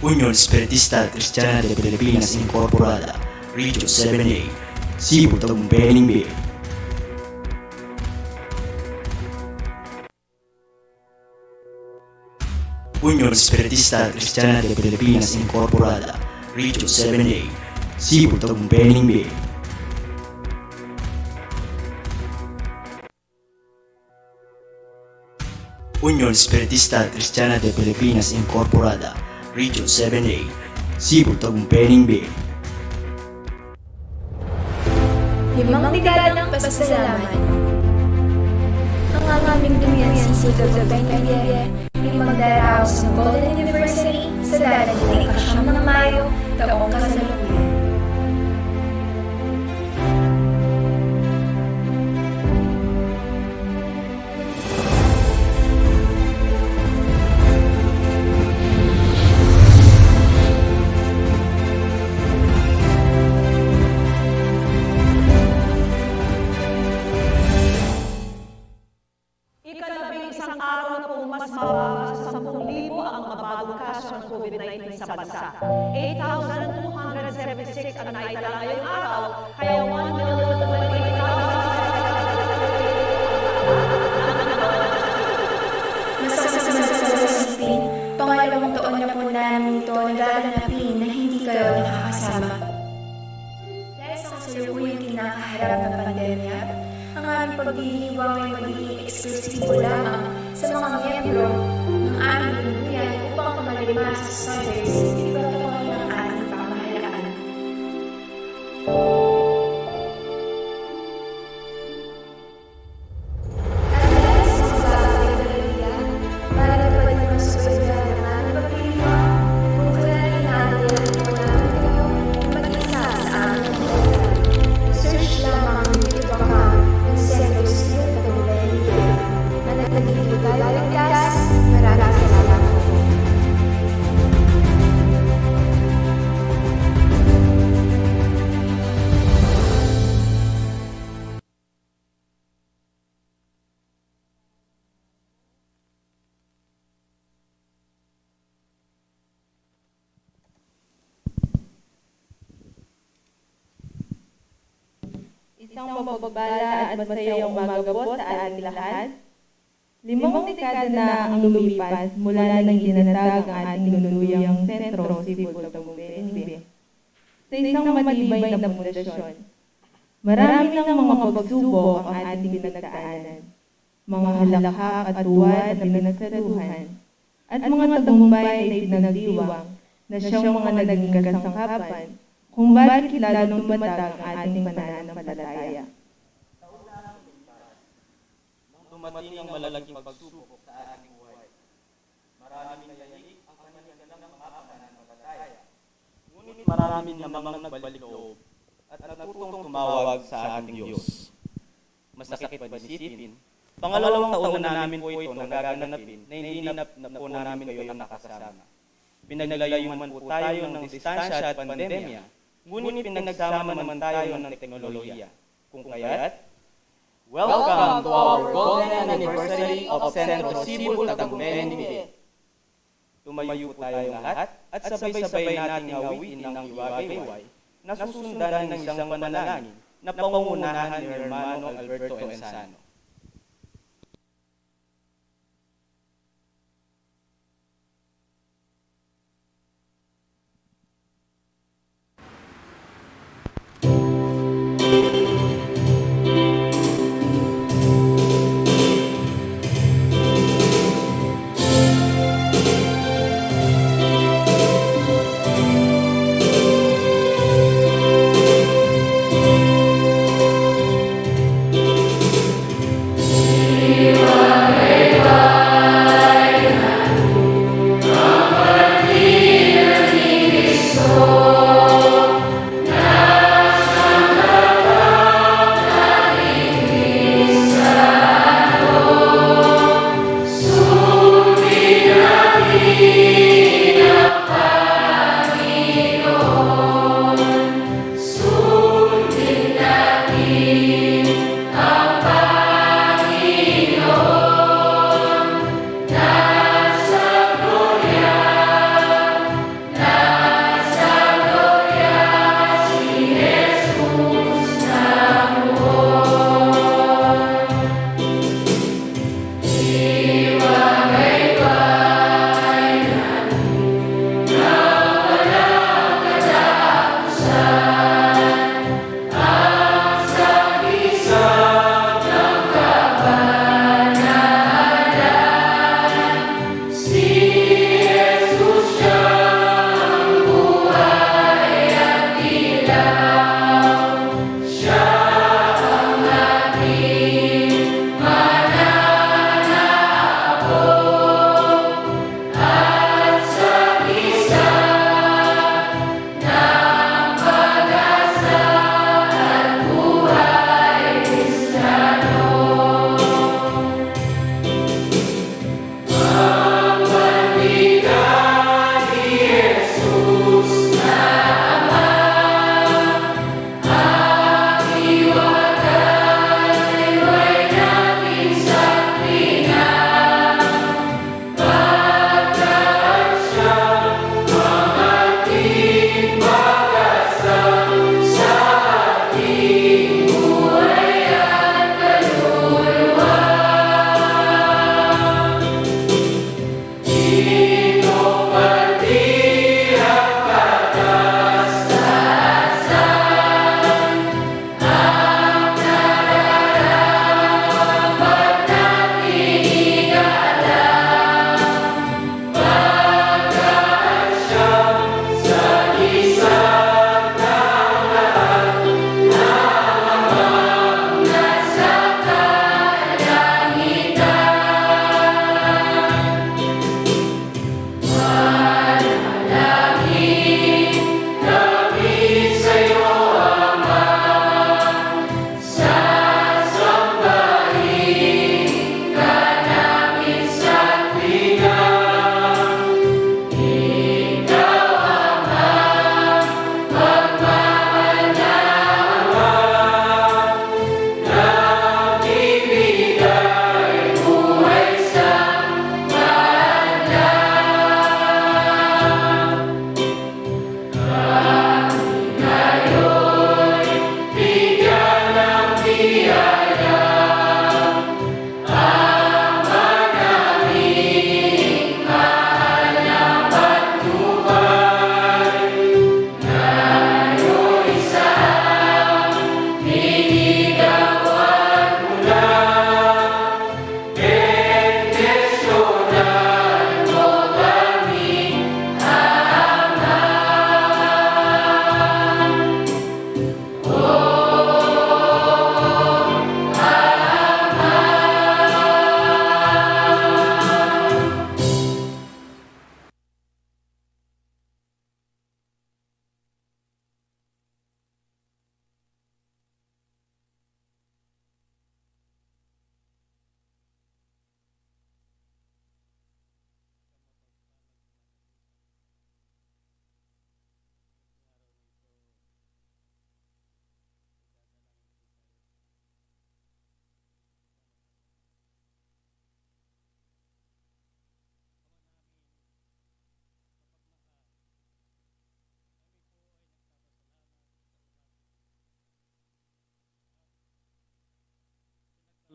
Unión Espiritista Cristiana de Pilipinas Incorporada, Region 7A, Cebu, Tagumpay, B. Unión Espiritista Cristiana de Pilipinas Incorporada, Region 7A, Cebu, Tagumpay, B. Unión Espiritista Cristiana de Pilipinas Incorporada, Region 7A, Cebu, Tagumpay, B. Limang dekadang pasasalamat. Ang aming dumiyan sisigab sa Bainibye, limang daraw sa Golden University sa darating ikasyam ng Mayo, taong kasalukuyan. Isang araw na po mas mababa sa 10,000 ang mga bagong kaso ng COVID-19 sa bansa. 8,276 ang naitala ngayong araw, kaya 1,028,000 Masasama sa isipin, pangalawang taon na po namin ito nagaganapin na hindi kayo nakakasama. Dahil sa kasalukuyang kinakaharap ng pandemya, ang aming pagdiriwang ay magiging eksklusibo lamang sa mga miyembro ng aming lumuyan upang malima sa standards at protocol ng ating pamahalaan. At dahil sa mga bagay na malapad ng swelda ng aming pagdiriwang, kung kailan natin po namin kayo mag-isa sa aming lumuyan. Search lamang ang YouTube account ng Centro Civil Tagumpay. Manatili tayo ligtas. Maraming salamat po. Isang mapagpala at masayang umaga po sa ating lahat. 5 dekada na ang lumipas mula nang itinatag ang ating luluyang sentro, Cebu, Tagumpay, B. Sa isang matibay na pundasyon. Marami ng mga pagsubok ang ating pinagdaanan, mga halakhak at tuwad na pinagsaluhan, at mga tagumpay na ipinagdiwang na siyang mga naging kasangkapan kung bakit lalong tumatag ang ating pananampalataya. Dumating ang malalaking pagsubok sa ating buhay. Maraming nayanig ang kanyang pananampalataya. Ngunit marami namang nagbalik loob at natutong tumawag sa ating Diyos. Masakit pa isipin, pangalawang taon na namin po ito nagaganapin na hindi na po namin kayo nakasama. Pinaglayuman po tayo ng distansya at pandemya, ngunit pinagsama naman tayo ng teknolohiya. Kung kaya't, welcome to our Golden Anniversary of Centro Cebu, Tagumpay, B. Tumayo tayo lahat at sabay-sabay nating hawiin ang iwagayway na susundan ng isang panalangin na pangungunahan ni Hermano Alberto Enzano.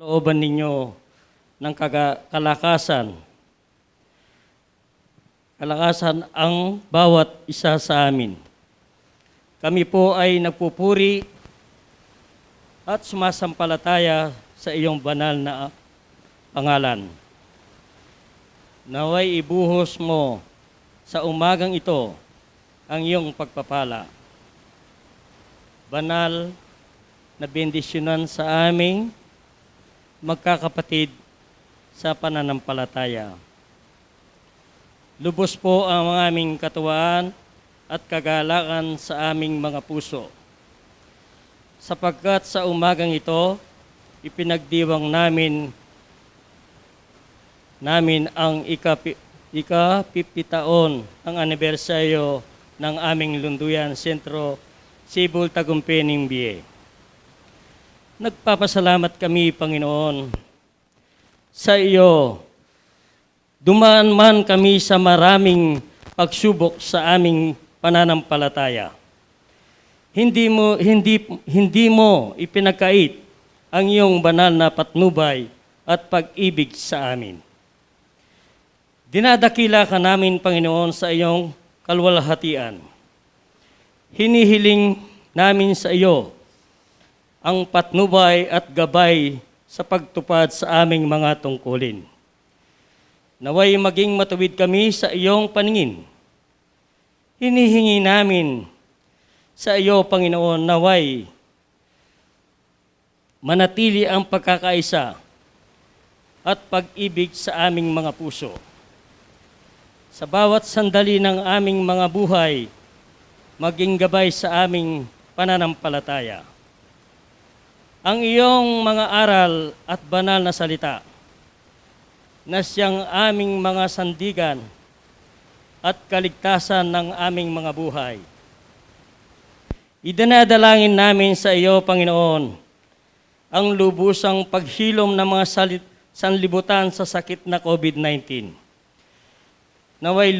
looban ninyo ng kalakasan ang bawat isa sa amin. Kami po ay nagpupuri at sumasampalataya sa iyong banal na pangalan. Naway ibuhos mo sa umagang ito ang iyong pagpapala. Banal na bendisyonan sa aming magkakapatid sa pananampalataya. Lubos po ang aming katuwaan at kagalakan sa aming mga puso. Sapagkat sa umagang ito, ipinagdiwang namin ang ika-50 taon ang anibersaryo ng aming Lunduyan Sentro Cebu Tagumpay BIA. Nagpapasalamat kami, Panginoon, sa iyo. Dumaan man kami sa maraming pagsubok sa aming pananampalataya. Hindi mo ipinagkait ang iyong banal na patnubay at pag-ibig sa amin. Dinadakila ka namin, Panginoon, sa iyong kalwalhatian. Hinihiling namin sa iyo ang patnubay at gabay sa pagtupad sa aming mga tungkulin. Naway maging matuwid kami sa iyong paningin. Hinihingi namin sa iyo, Panginoon, naway manatili ang pagkakaisa at pag-ibig sa aming mga puso. Sa bawat sandali ng aming mga buhay, maging gabay sa aming pananampalataya. Ang iyong mga aral at banal na salita na siyang aming mga sandigan at kaligtasan ng aming mga buhay. Idinadalangin namin sa iyo, Panginoon, ang lubusang paghilom ng mga sanlibutan sa sakit na COVID-19. Naway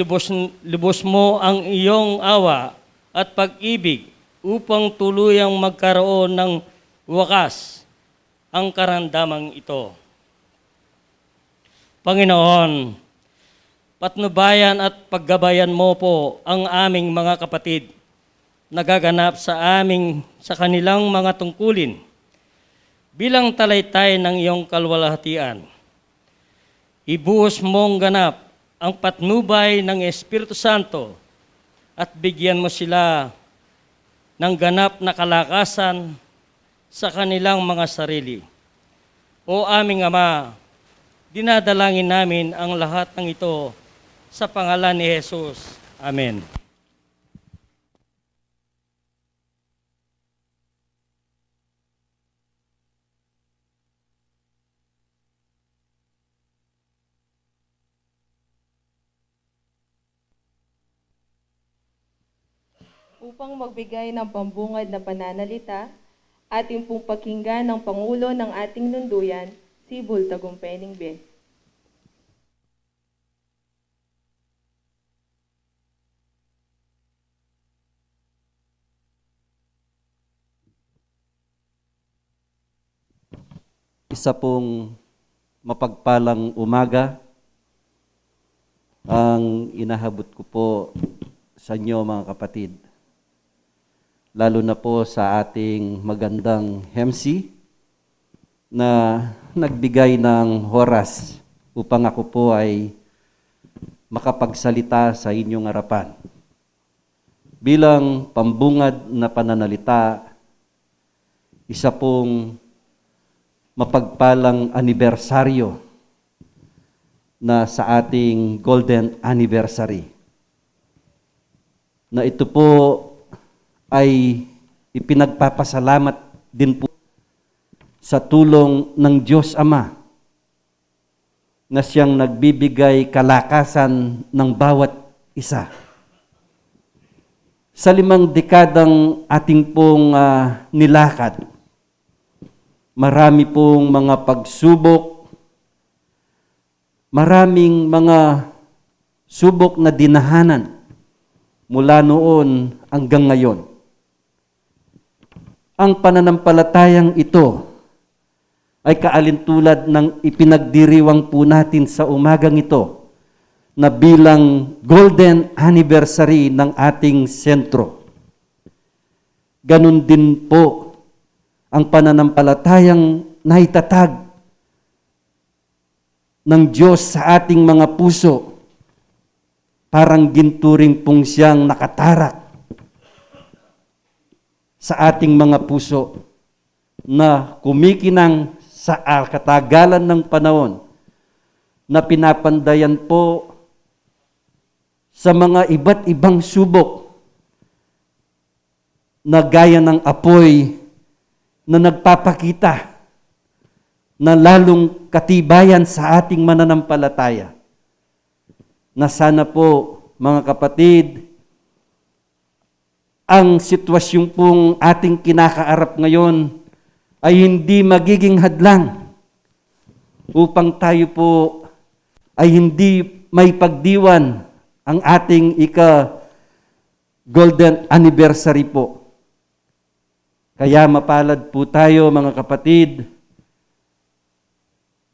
lubos mo ang iyong awa at pag-ibig upang tuluyang magkaroon ng wakas ang karamdamang ito. Panginoon, patnubayan at paggabayan mo po ang aming mga kapatid na gaganap sa kanilang mga tungkulin bilang talaytay ng iyong kalwalhatian. Ibuhos mong ganap ang patnubay ng Espiritu Santo at bigyan mo sila ng ganap na kalakasan sa kanilang mga sarili. O aming Ama, dinadalangin namin ang lahat ng ito sa pangalan ni Jesus. Amen. Upang magbigay ng pambungad na pananalita, ating pong pakinggan ng Pangulo ng ating Lunduyan, si Tagumpay BIA. Isa pong mapagpalang umaga ang inahabot ko po sa inyo, mga kapatid. Lalo na po sa ating magandang MC na nagbigay ng oras upang ako po ay makapagsalita sa inyong harapan. Bilang pambungad na pananalita, isa pong mapagpalang anibersaryo na sa ating golden anniversary. Na ito po ay ipinagpapasalamat din po sa tulong ng Diyos Ama na siyang nagbibigay kalakasan ng bawat isa. Sa 5 dekadang ating pong nilakad, marami pong mga pagsubok, maraming mga subok na dinahanan mula noon hanggang ngayon. Ang pananampalatayang ito ay kaalintulad ng ipinagdiriwang po natin sa umagang ito na bilang golden anniversary ng ating sentro. Ganon din po ang pananampalatayang naitatag ng Diyos sa ating mga puso. Parang ginturing pong siyang nakatarak sa ating mga puso na kumikinang sa katagalan ng panahon na pinapandayan po sa mga iba't ibang subok na gaya ng apoy na nagpapakita na lalong katibayan sa ating mananampalataya. Na sana po, mga kapatid, ang sitwasyon pong ating kinakaarap ngayon ay hindi magiging hadlang upang tayo po ay hindi may pagdiwan ang ating golden anniversary po. Kaya mapalad po tayo, mga kapatid,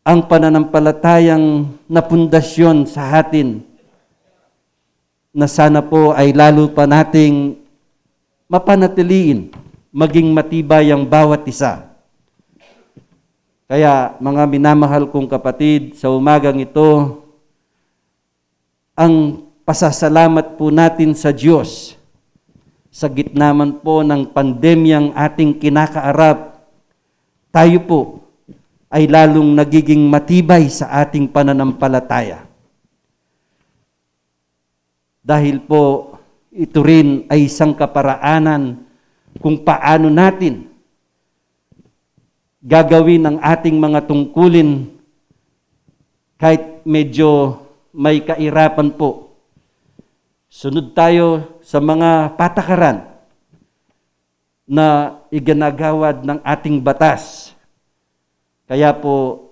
ang pananampalatayang napundasyon sa atin na sana po ay lalo pa nating mapanatiliin, maging matibay ang bawat isa. Kaya mga minamahal kong kapatid, sa umagang ito, ang pasasalamat po natin sa Diyos sa gitna man po ng pandemyang ating kinakaarap, tayo po ay lalong nagiging matibay sa ating pananampalataya. Dahil po ito rin ay isang kaparaanan kung paano natin gagawin ang ating mga tungkulin kahit medyo may kairapan po. Sunod tayo sa mga patakaran na iginagawad ng ating batas. Kaya po,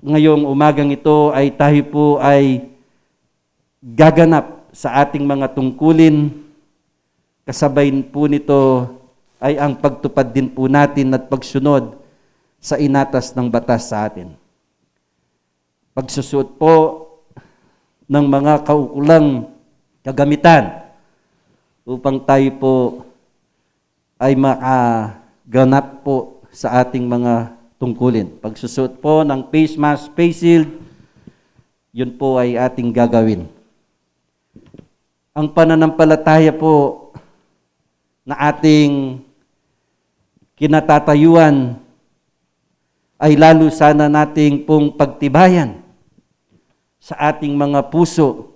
ngayong umagang ito ay tayo po ay gaganap sa ating mga tungkulin. Kasabay po nito ay ang pagtupad din po natin at pagsunod sa inatas ng batas sa atin. Pagsusuot po ng mga kaukulang kagamitan upang tayo po ay makaganap po sa ating mga tungkulin. Pagsusuot po ng face mask, face shield, yun po ay ating gagawin. Ang pananampalataya po na ating kinatatayuan ay lalo sana nating pong pagtibayan sa ating mga puso.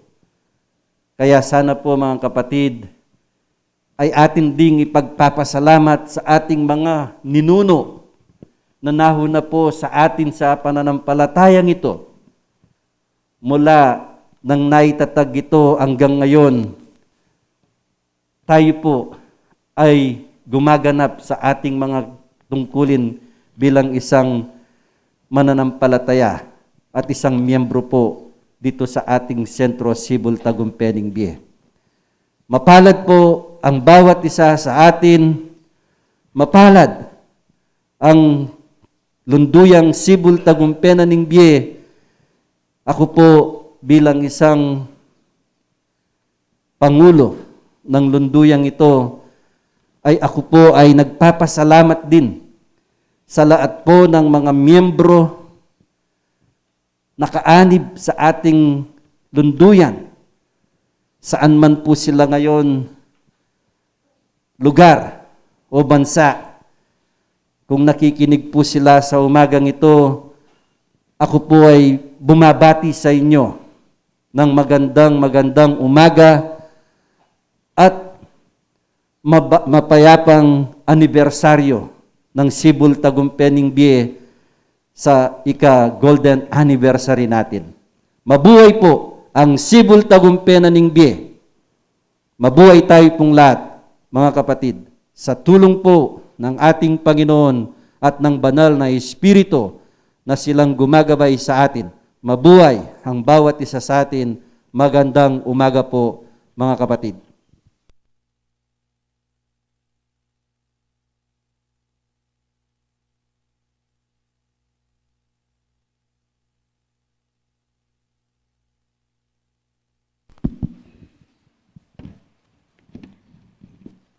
Kaya sana po, mga kapatid, ay atin ding ipagpapasalamat sa ating mga ninuno na nahuna po sa atin sa pananampalatayang ito. Mula nang naitatag ito hanggang ngayon, tayo po ay gumaganap sa ating mga tungkulin bilang isang mananampalataya at isang miyembro po dito sa ating Sentro Sibol Tagumpeng Bie. Mapalad po ang bawat isa sa atin, mapalad ang lunduyang Sibol Tagumpeng Bie. Ako po bilang isang pangulo ng lunduyang ito, ay ako po ay nagpapasalamat din sa lahat po ng mga miyembro nakaanib sa ating lunduyan. Saan man po sila ngayon, lugar o bansa. Kung nakikinig po sila sa umagang ito, ako po ay bumabati sa inyo ng magandang umaga at mapayapang anibersaryo ng Sibol Tagumpeng Bie sa golden anniversary natin. Mabuhay po ang Sibol Tagumpeng Bie. Mabuhay tayo pong lahat, mga kapatid, sa tulong po ng ating Panginoon at ng banal na Espiritu na silang gumagabay sa atin. Mabuhay ang bawat isa sa atin. Magandang umaga po, mga kapatid.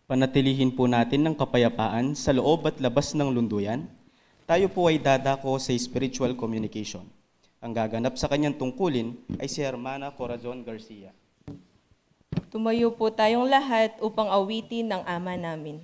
Panatilihin po natin ng kapayapaan sa loob at labas ng lunduyan. Tayo po ay dadako sa spiritual communication. Ang gaganap sa kanyang tungkulin ay si Hermana Corazon Garcia. Tumayo po tayong lahat upang awitin ng Ama namin.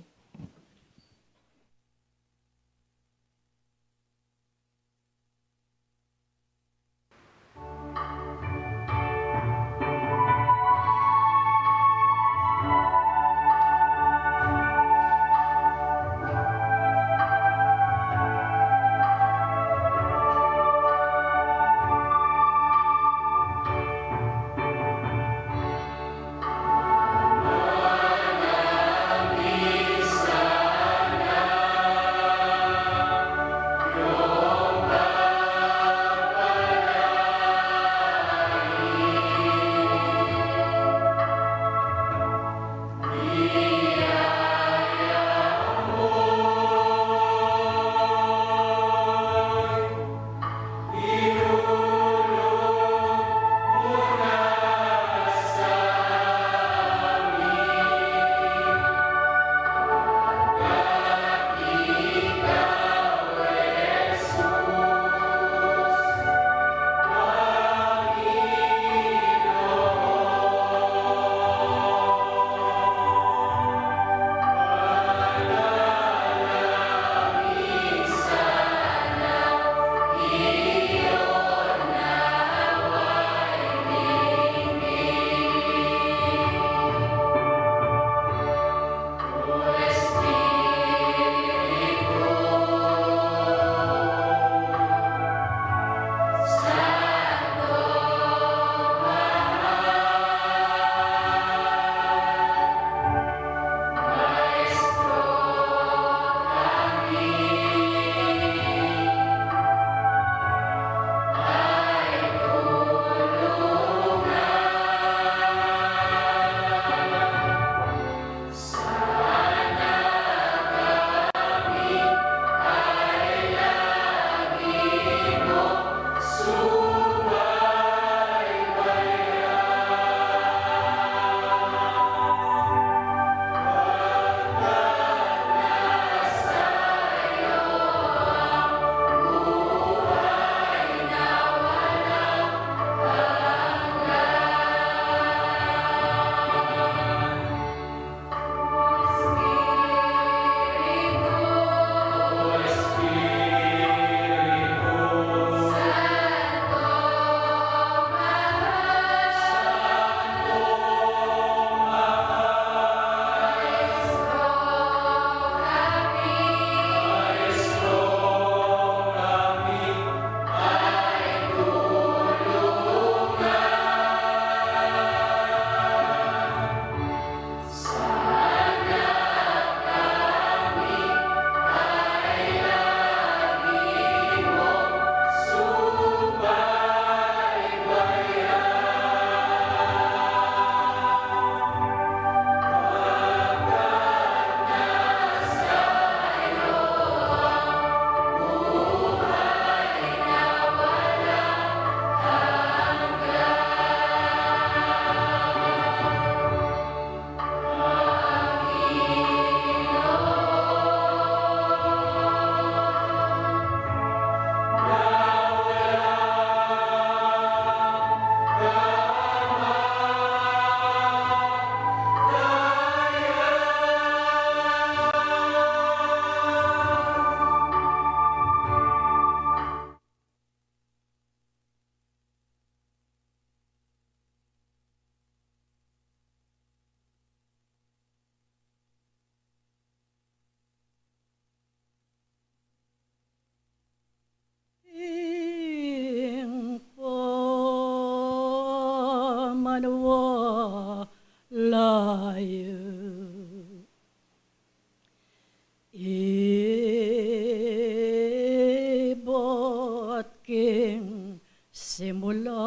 Ibot king simula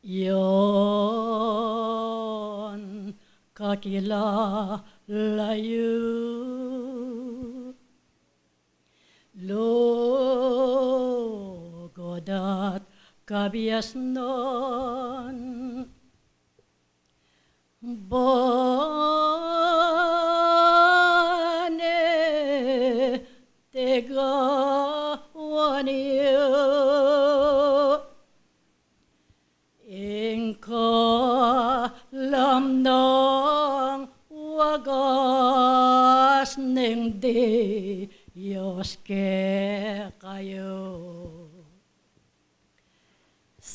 yon kakilalayo lugod at kabias nun Bane tegawaniyo ingkalam ng wagas ng Diyos ke kayo.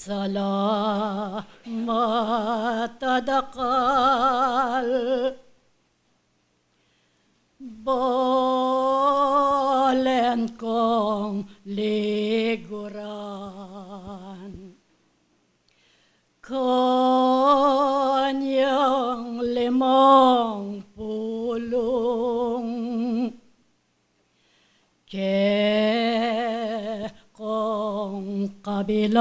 Salamat adakal bolen kong liguran kanyang 50 kung kabilangan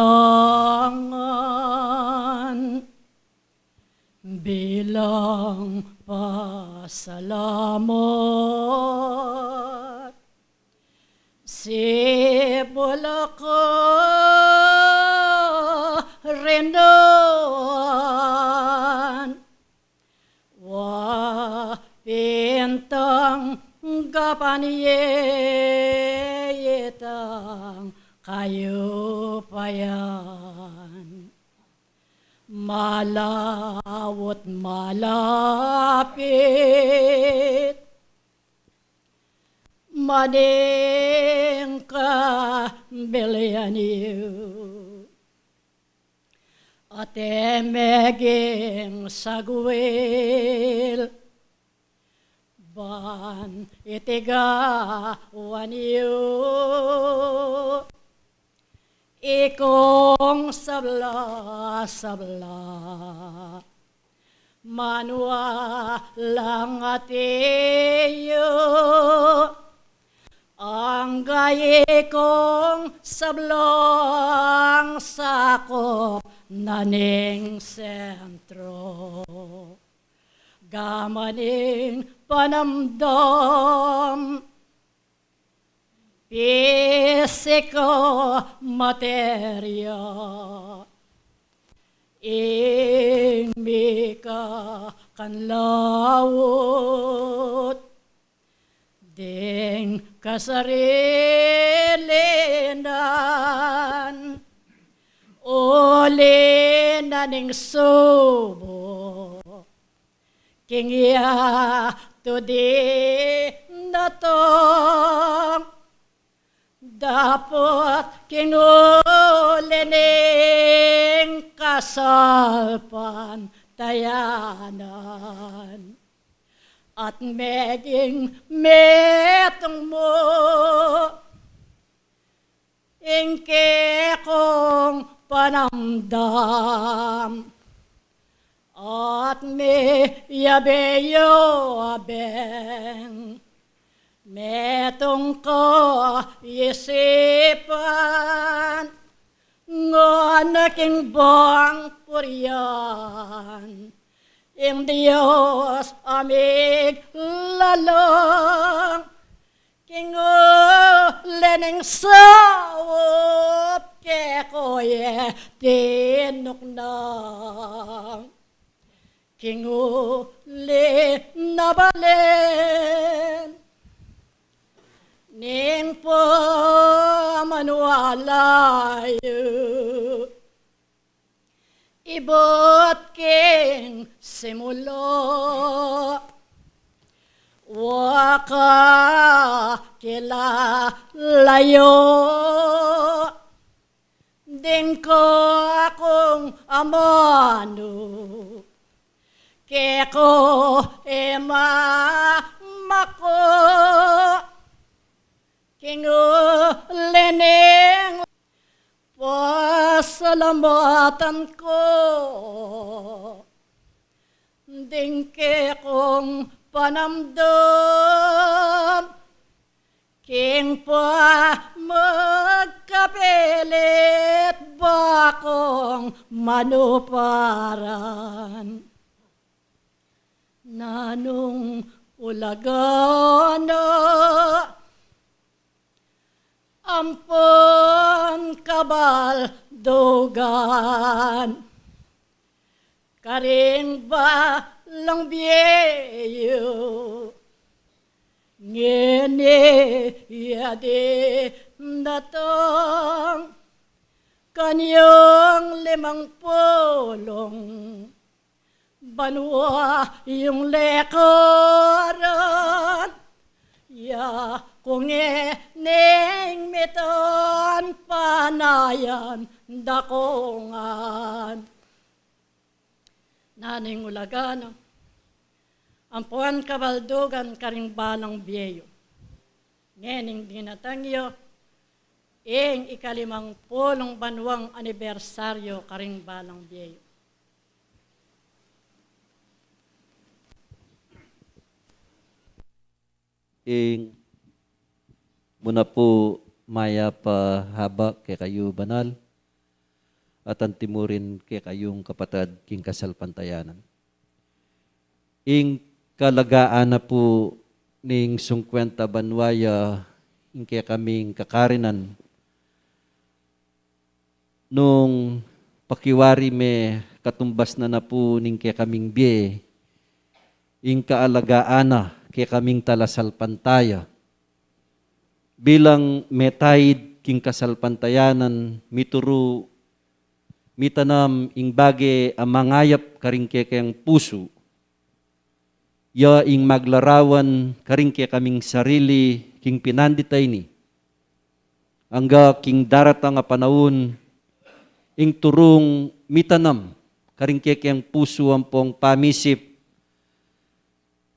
bilang pasalamat sibulako rendoan wa pintang gapaniyetang kayo payan malawot malapit maning kabilyan niyo at emeging sagwil ban itigawan niyo ikong sabla-sabla manwa lang atiyo ang gaye kong sablang sakop naning sentro gamaning panamdam Pisiko materia Ingmika kanlawot Ding kasarilinan Uli na ning subo Kingya tudi natong dapat kinulining kasalpan tayanan at meging metong mo ingke kong panamdam at me yabeyo abeng metong ko isipan nganaking bang purian ing Diyos amig lalong kingulening sawop ke koye tinuknang kinguli na balen ning pamanwalayo ibot king simulo waka kilalayo din ko akong amano keko emamako kingulining pasalamatan ko dingke kong panamdam king pa magkapilit bakong manuparan nanong ulagana ampon kabal dugan karing ba lang biyeyo. Ngene yade datang kanyang 50 banwa yung lekaran ya kung neng metan panayan dakongan naning ulagano ampuan kabaldugan karing balang biyeyo ngening dinatangyo ing 50 banwang anibersaryo karing balang biyeyo. Ing muna po maya pa haba kay kayo banal at ang timurin kay kayong kapatid king kasal pantayanan. Ing kalagaan na po ning 50 banwaya ing kay kaming kakarinan nung pakiwari me katumbas na po ning kay kaming biye ing kaalagaan na kay kaming talasal pantaya bilang metaid king kasal pantayanan mituro mitanam ing bage ang mangayap karing kay kayang puso ya ing maglarawan karing kay kaming sarili king pinanditay ni angga king daratang nga panahon ing turong mitanam karing kay kayang puso ang pong pamisip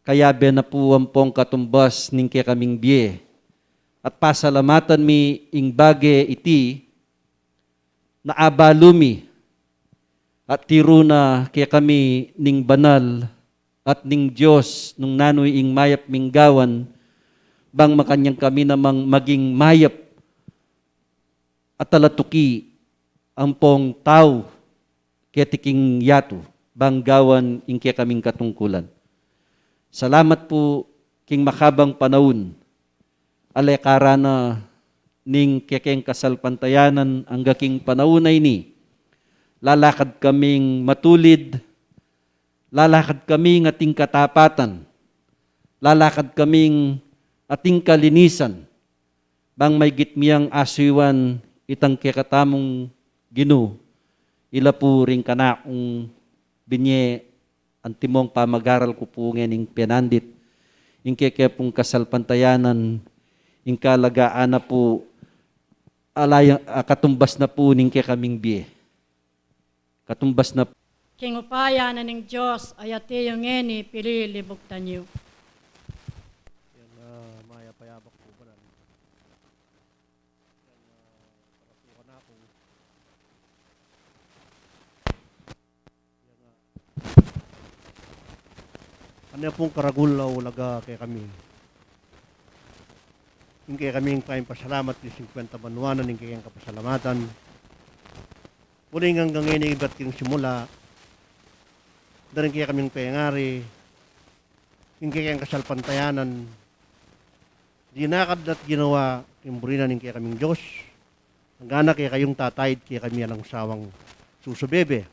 kaya na po ang pong katumbas ning kay kaming biye at pasalamatan mi ing bage iti na abalumi at tiro na kay kami ning banal at ning Diyos nung nanoy ing mayap minggawan bang makanyang kami namang maging mayap at talatuki ang pong tao kaya tiking yato bang gawan ing kaya kaming katungkulan. Salamat po king makabang panahon alekara na ning kekeng kasal pantayanan ang gaking panahonay ni lalakad kaming matulid, lalakad kaming ating katapatan, lalakad kaming ating kalinisan, bang may gitmiyang aswiwan itang kekatamong Gino, ila po rin kana kung binye ang timong pamagaral ko po ngayon pinandit, yung kekepong kasal pantayanan, yung kalagaan na po, katumbas na po ning kaming biye. Katumbas na King upaya na ng Diyos ayate yung ngeni pililibugtan niyo. Yan maya payabak po ba namin. Yan karasukan ako. Yan ano pong karagulaw laga kay kami. Yung kay kaming pasalamat yung 50 banwanan yung kayang kapasalamatan. Muling hanggang ngayon iba't yung simula. Darin kaya kaming payangari. Yung kayang kasalpantayanan. Dinakad at ginawa yung burinan yung kaya kaming Diyos. Hanggang na kaya kayong tatayid kaya kami alang sawang susubebe.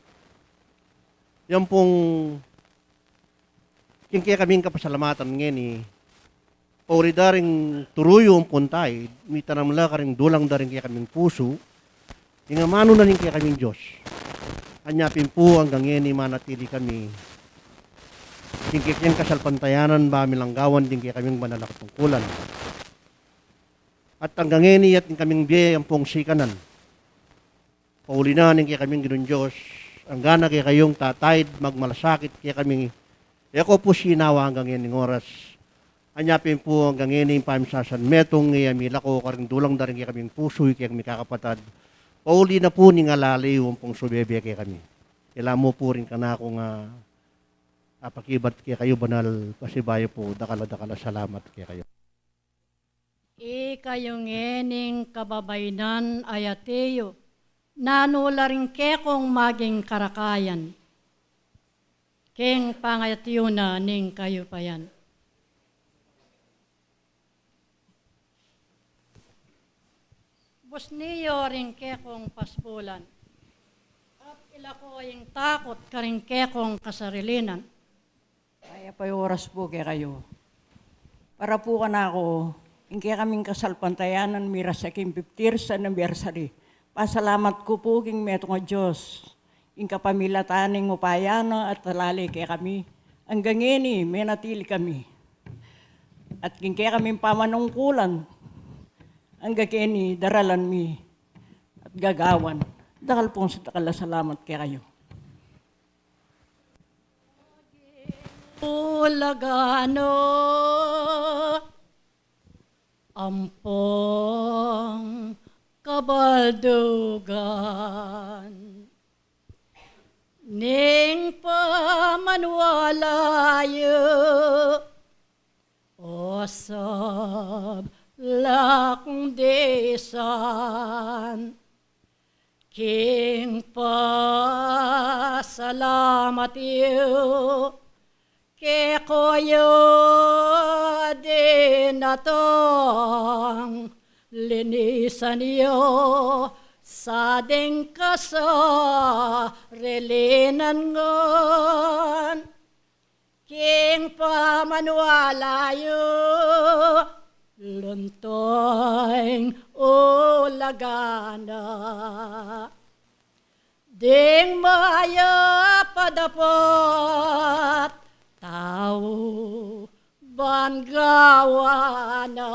Yan pong yung kaya kaming kapasalamatan ngayon Pauri daring turuyo ang puntay, mitanam la karing dulang daring kaya kaming puso, yung amano na rin kaya kaming Diyos. Anyapin po hanggang ngayon manatili kami. Yung kaya kasalpantayanan ba milanggawan din kaya kaming banal na katungkulan. At hanggang ngayon at kaming biye ang pong sikanan. Pauli na rin kaya kaming ginun Diyos. Hanggang na kaya kayong tatayid, magmalasakit kaya kaming, ako po sinawa hanggang ngayon ng oras. Anyapin po hanggang ngayon yung pamisasan metong ngayamila ko karing dulang daring kaya kaming puso kaya kami kakapatad. Pauli na po ni ngalali yung pong subebe kaya kami. Kailan mo po rin ka na akong apakibat kaya kayo banal pasibayo po. Dakala salamat kaya kayo. Ikayong ngening kababaynan ayateyo, nanula rin kekong maging karakayan. Keng pangayatiyo na ning kayo pa yan. Bus niyo rin kekong paspulan. At ila ko yung takot karing kekong kasarilinan. Kaya pa oras po kaya kayo. Para po ka na ako, hindi kaming kasalpantayanan mira sa aking 50th anniversary. Pasalamat ko po king meto nga Diyos. Ing kapamilataning upayana at talali kaya kami. Hanggang ini, may natili kami. At king kaya kaming pamanungkulan. Hanggang ini, daralan mi. At gagawan. Dakal pong sa salamat kaya kayo. Ulagano ampong kabaldugan ning pamanwalayo osab lakong desan king pasalamat iyo ke koyo din natong linisan iyo sa ding kasarilinan ngon king pamanwalayo luntoing ulagana ding maya padapot tao banggawana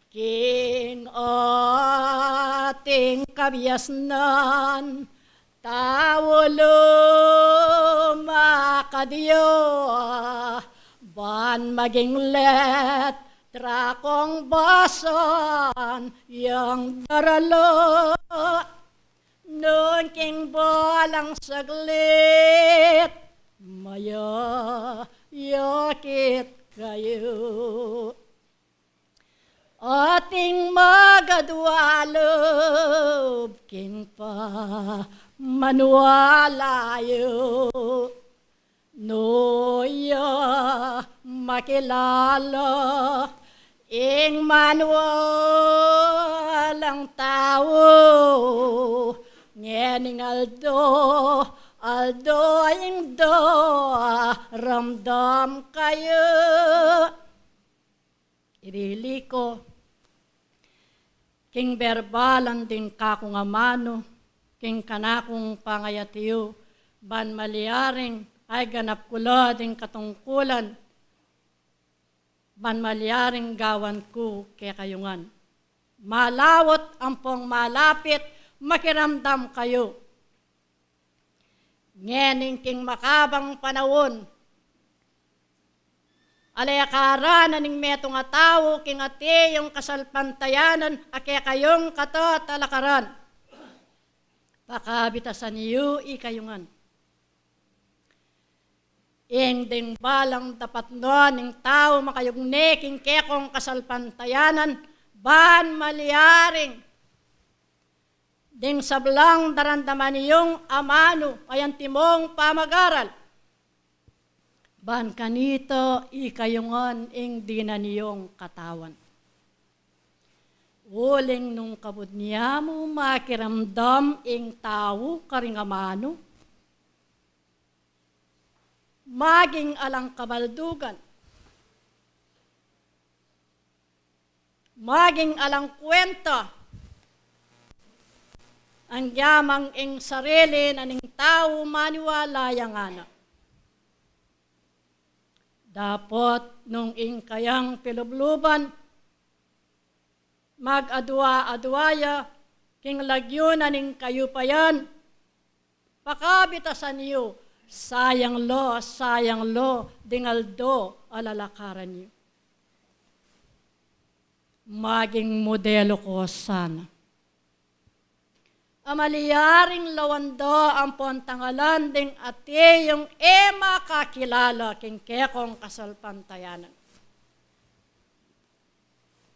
king ating kabiasnan tao lumakadiyo ban maging let trakong basan yang daralo nun king balang saglit maya yakit kayo ating magadwalob king pa manualayo noya makilala ing manualang tao ngening Aldo ingdo ramdam kayo irili ko king berbalan din kakong amano king kanakong pangayatiyo ban maliaring ay ganap kula din katungkulan ban maliaring gawan ko kaya kayungan malawot ampong malapit makiramdam kayo ngening king makabang panahon alayakara na ning metong atawo king ati yung kasalpantayanan ake kayong katatalakaran pakabitasan niyo ikayungan ing ding balang tapat no ning tao makayugne king kekong kasalpantayanan ban maliaring ding sablang darandaman niyong amano ayan timong pamagaral. Ban kanito ikayungan ing dina niyong katawan. Uling nung kabud niya mo makiramdam ing tao karing amano. Maging alang kabaldugan. Maging alang kwenta. Ang yamang ing sarili na ning tao maniwala yang ana. Dapat nung ing kayang pilubluban, mag-adwa-adwaya, king lagyo na ning kayupayan, pakabitasan niyo, sayang lo, dingaldo, alalakaran niyo. Maging modelo ko sana. Amaliyaring lawando ang pontangalan ding ati yung ema kakilala king kekong kasalpantayanan.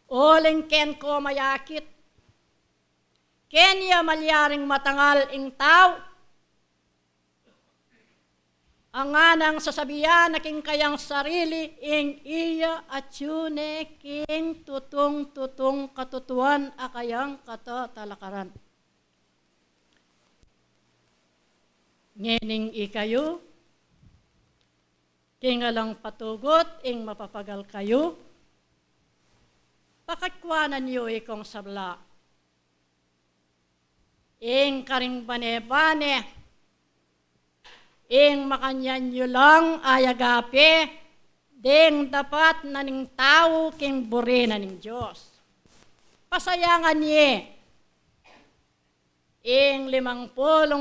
Oling ken ko mayakit. Kenya malyaring matangal ing tao. Ang anang sasabihan na king kayang sarili ing iya at yune king tutong katutuan akayang katatalakaran. Ngening ikayo, Kingalang patugot, ing mapapagal kayo. Pakatkuanan niyo ikong sabla. Ing karing bane-bane, ing makanyan nyo lang ayagapi, ding dapat na ning tao king buri na ning Diyos. Pasayangan niye, ing 50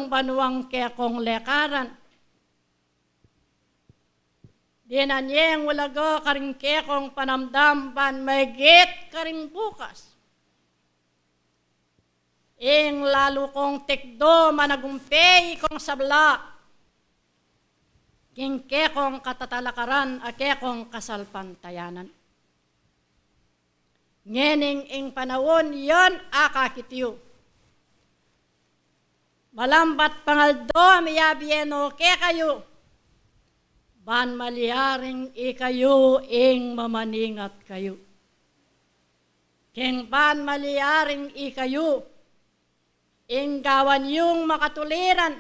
banuang kekong lekaran, dinanyeng walago karing kekong panamdam ban may git karing bukas. Ing lalo kong tikdo managumpay kong sabla. King kekong katatalakaran a kekong kasalpantayanan. Ngening ing panawon yon akakitiyo. Malambat pangaldo miyabieno ke kayo. Ban maliaring ikayo ing mamaningat kayo. King ban maliaring ikayo ing gawan yung makatuliran,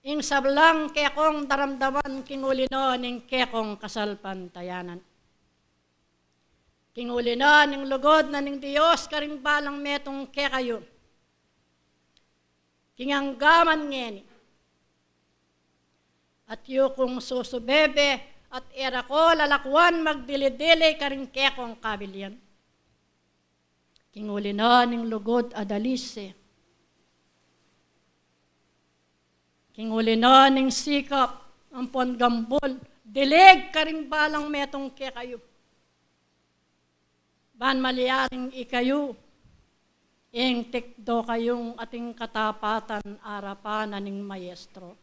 ing sablang kekong daramdaman kingulino ning kekong kasalpantayanan. Kingulino ning lugod na ning Diyos karing balang metong kekayo. Kinganggaman ngeni. At yukong susubebe at era ko lalakwan magdili-dili karing kekong kabilyan. Kinguli na ning lugod adalise. Kinguli na ning sikap ampon gambol. Dilig karing balang metong ke kayo. Ban maliaring ikayo. Ing tikdo kayong ating katapatan arapan ning maestro.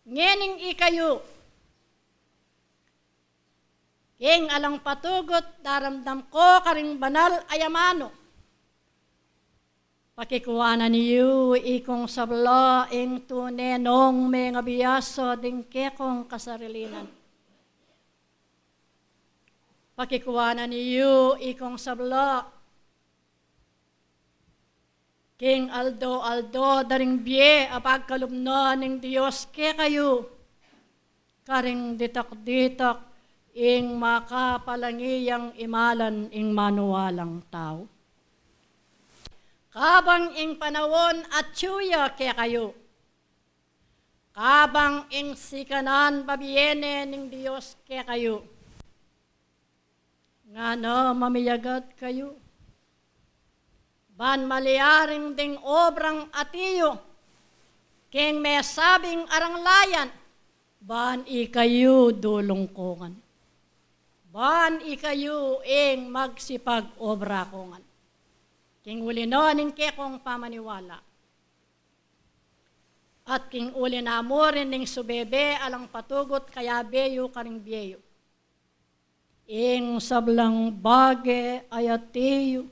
Ngening ikayo. King alang patugot, daramdam ko karing banal ayamano. Pakikuanan niyo ikong sabla ing tunenong mga biyaso ding kekong kasarilinan. Pakikuanan niyo ikong sabla. King aldo daring biye apagkalumno ning Diyos ke kayo. Karing ditak-ditak ing makapalangiyang imalan ing manuwalang tao. Kabang ing panawon at tsuya ke kayo. Kabang ing sikanan babiene ning Diyos ke kayo. Nga na mamiyagat kayo. Ban maliaring ding obrang atiyo. King may sabing aranglayan. Ban ikayo dulongkongan. Ban ikayo ing magsipag-obra kongan. King uli no ning kekong pamaniwala. At king uli na mo rin ning subebe alang patugot kaya beyo karing beyo. Ing sablang bage ayatiyo.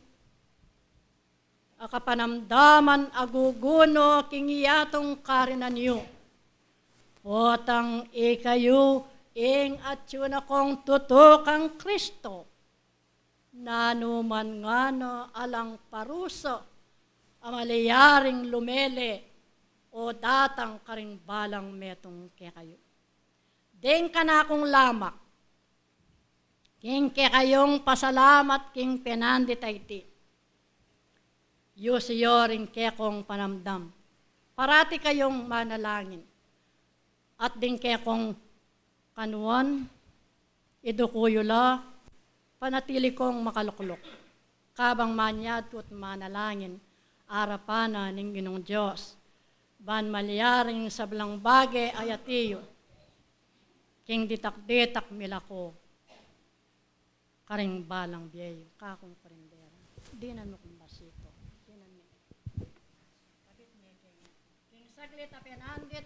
Akapanamdaman aguguno king iyatong karinan niyo. Otang ikayo ing atyuna kong tutukang Kristo, nanuman nga no alang paruso, amaliyaring lumele, o datang karing balang metong ke kayo. Ding ka na akong lamak, king ke kayong pasalamat king penanditayti. Yusiyoring ke kong panamdam, parati kayong manalangin, at ding ke kong kanuan, idukuyula, panatili kong makaluklok. Kabang manyad ko't manalangin, arapana ning Ginong Diyos. Ban maliyaring sablang bage ayatiyo, king ditak-ditak milako, karing balang biyayo, kakong parindera. Dinan mo kong basito. Dinan mo. Kapit niya king saglit apenandit,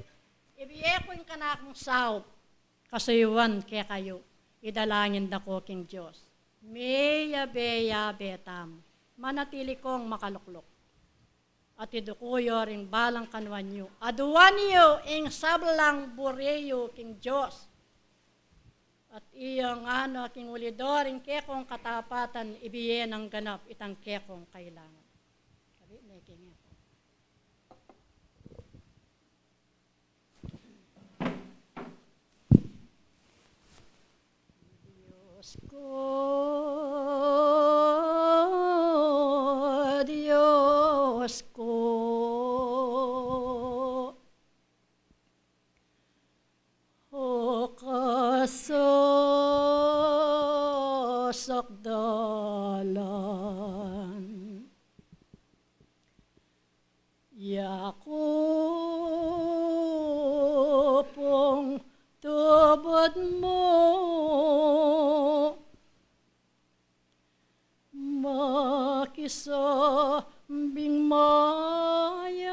ibiye ko yung kanakong sahop. Kasayuan kaya kayo, idalangin da ko king Diyos. Meya beya betam, manatili kong makaluklok. At idukuyo ring balang kanuan nyo. Aduan niyo ing sablang bureyo king Diyos. At iyong king ulidor ing kekong katapatan, ibiye ng ganap itang kekong kailangan. Sabi, may king Diyos ko, Diyos ko. O kasasakdalan, yakupong tubod mo, makisabing mayap,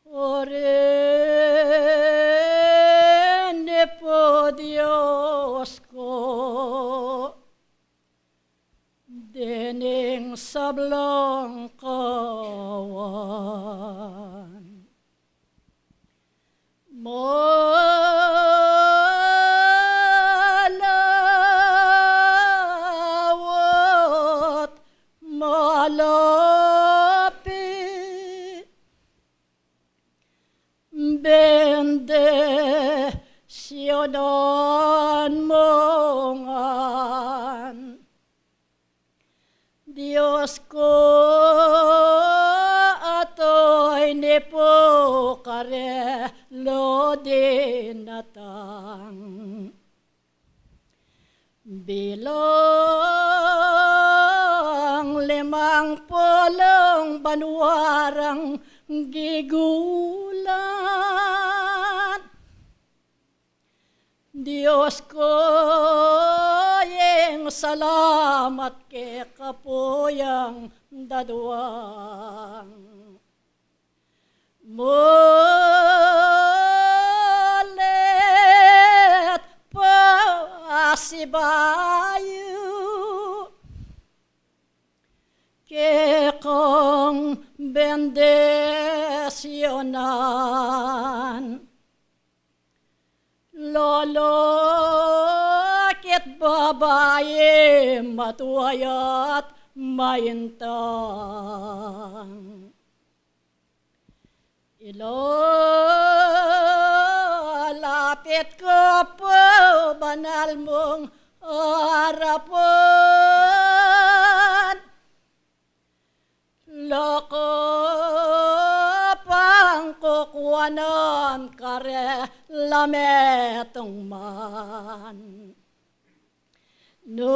orene po Diyos ko, dening sablang kawan. Malawat, malapit, bendesyonan mo ngan, Diyos ko, ato'y nipukarelo dinatang. Bilang 50 banwarang gigulan, Diyos ko, yung salamat kay kapuyang dadwang. Mulit pasibayo, kay kong bendesyonan. Lolo, kit babae matuwayat maintang. Ilalapit ko po banal mong harapan. Loko pang kukwanan kare lametong man. Nune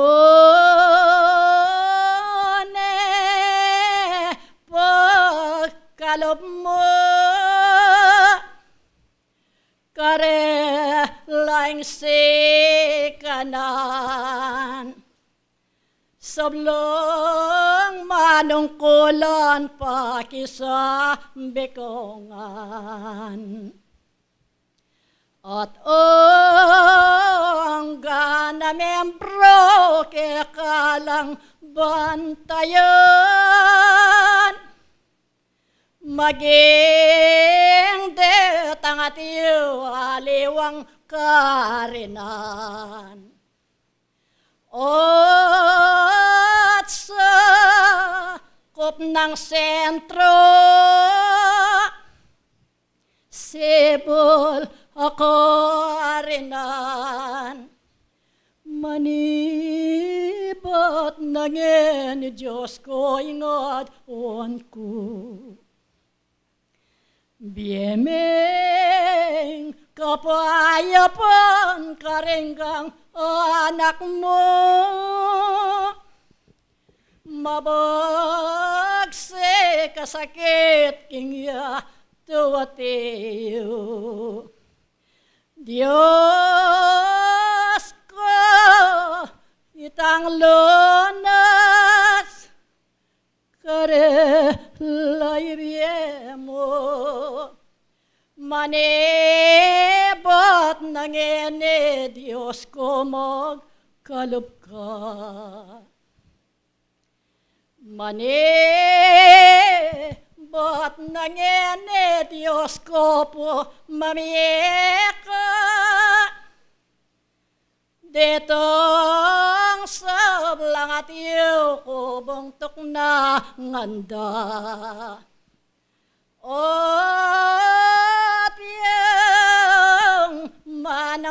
pagkalob mo kare laing sikanan. Sablong manungkulan pakisa bekongan. At ang gana membro kekalang bantayan, maging detang at aliwang karinan. At sa kop ng sentro, sibol ako arinan. Manibat nangin Diyos ko ingat on ko. Biyemeng kapayapan karenggang anak mo, mabagse kasakit kingya tuwatiyo. Diyos ko, itang lunas, kare laibye mo, manibot nangene Diyos ko magkalup ka. Manibot nangene Diyos ko po mamiyeka. Detong sablang at iyo ko bungtok na nganda. At yung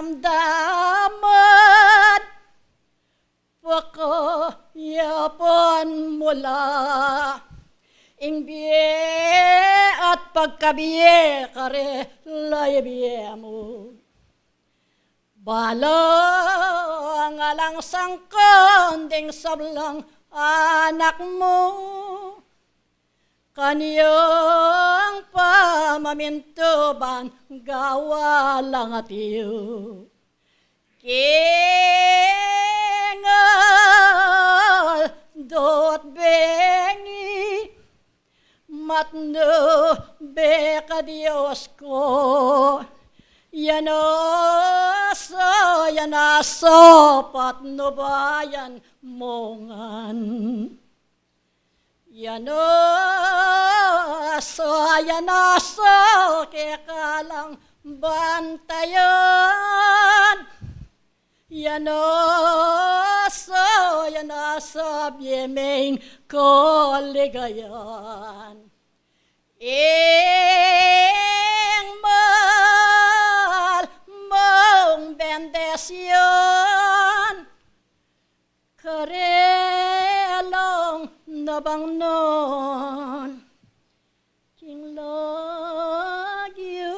panamdaman, pakayapan mula, ingbiye at pagkabiye kare laybiye mo. Balang alang sangkanding sablang anak mo, kaniyang pamamintuban gawa lang atiyo. Kingal dot bengi matno beka Diyos ko, yanasa patno bayan mongan. Yanasa kekalang bantayan. Yanasa biyemeng kaligayan. Ing mahal mong bendesyon, karelong nabang non, king lagyo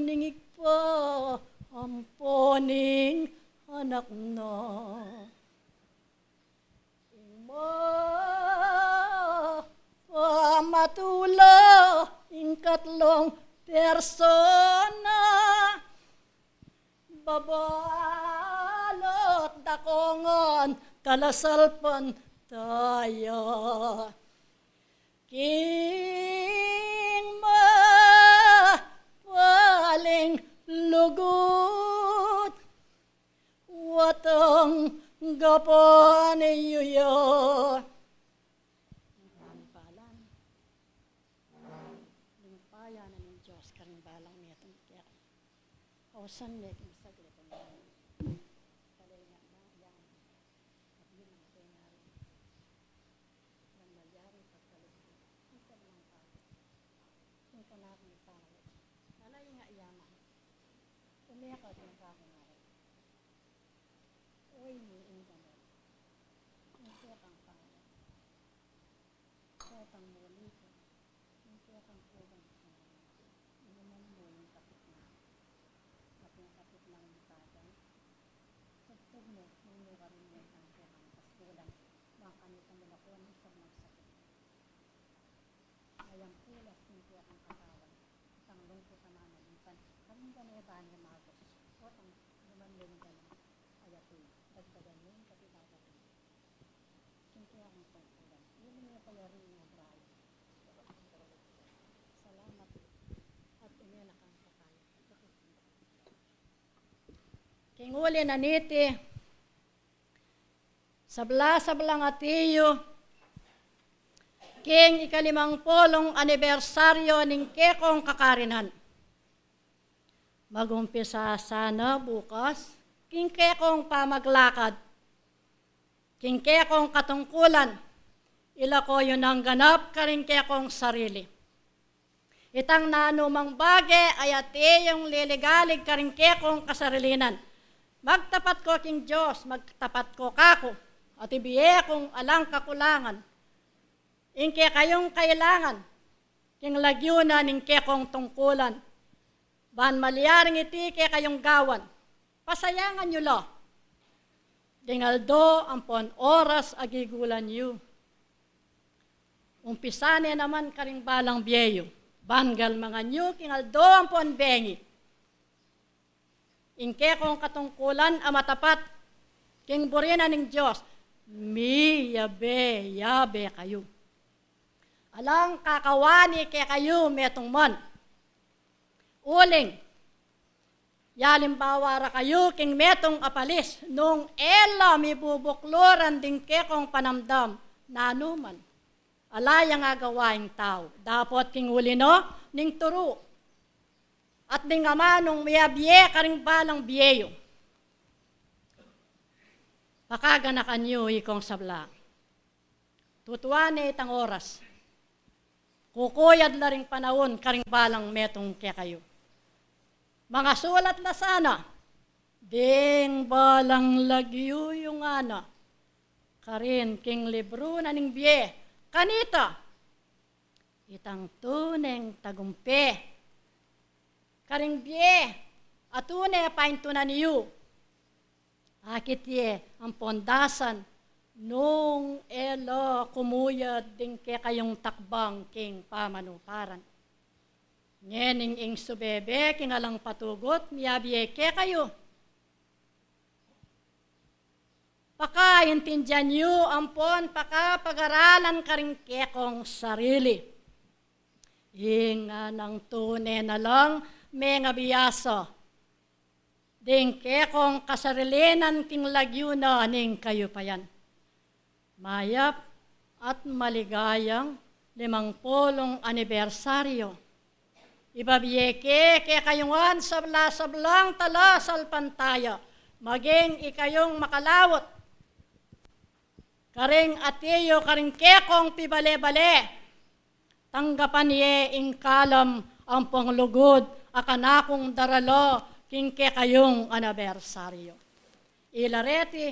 ningig pa amponing anak na. Ing matula ing katlong persona, babalot dakongon kalasalpan tayo. King paling lugut, watang gapan iyo. Limpayan ng Diyos karing balang metong kaya. Kausan meking saglit ang kalinga na yan. At yun ang tinari. Yang magyari pagkalusin. Ang kalang tao. Yung kanakang tao. Nalay nga iyaman. Umiyakot ng kakunari. Uy, ni ingano. Ang kiyakang tao. Kiyakang muli ko. Ang kiyakang kubang kanaman. Inuman mo yung kapit na. Kapit lang yung tagan. Sagtog mo, nung lugarin mo ang kiyakang pastulan. Mga kanita mo na ko ang isang magsakit. Ayang pulas yung kiyakang katawan. Isang lungkot na mamalimpan. Kaming ganetahan yung magos. O ang naman mo yung ganun. Ayatoy. Dagdagan mo yung kapitagatoy. Yung kiyakang tungkulan. Yun yung payari yung Brian. Salamat at umiyak ang kapal. King uli na niti, sablang atiyo, king ikalimang polong anibersaryo ning kekong kakarinan. Magumpisa sana bukas, king kekong pamaglakad, king kekong katungkulan, ila ko yun ang ganap karing kekong sarili. Itang nanumang bage ay ati yung liligalig karing kekong kasarilinan. Magtapat ko king Diyos, magtapat ko kako, at ibiye kong alang kakulangan. Ingke kayong kailangan, king lagyuna ning kekong tungkulan. Ban maliyaring iti ke kayong gawan, pasayangan nyo lo. Dingaldo ampon oras agigulan yu. Umpisane naman karing balang biyeyo, banggal mga nyo, kingaldo ampon bengi. Ingke kong katungkulan amatapat, king burina ning Diyos, yabe kayo. Alang kakawani ke kayo metong man. Uling, yalimbawara kayo king metong apalis, nung ela mi bubukloran ding ke kong panamdam, nanuman. Alayang agawaing tao, dapat king uli no, ning turo. At ding ama nung miyabye karing balang biyeyo. Pakaganakan nyo ikong sabla. Tutuane itang oras. Kukuyad na ring panahon karing balang metong kaya kayo. Mga sulat na sana, Ding balang lagyo yung ana. Karin king libro na ning biye. Kanita. Itang tuneng tagumpe. Karing biye. Atune paintunan niyo. Akit ye ang pondasan nung elo kumuyad ding ke kayong takbang king pamanuparan. Nyening ing subebe kingalang patugot miyabiye ke kayo. Paka intindihan niyo ampon paka pag-aralan karing kekong sarili. Inga ng tune na lang may nga biyasa. Ding kekong kasarilinan king lagyo na ning kayo pa yan. Mayap at maligayang 50 anibersaryo. Ibabiyeke ke kayungan sabla-sablang tala salpantaya. Maging ikayong makalawot. Karing atiyo, karing kekong pibale-bale. Tanggapan ye ing kalam ang panglugod akanakong daralo king ke kayong anibersaryo. Ilareti,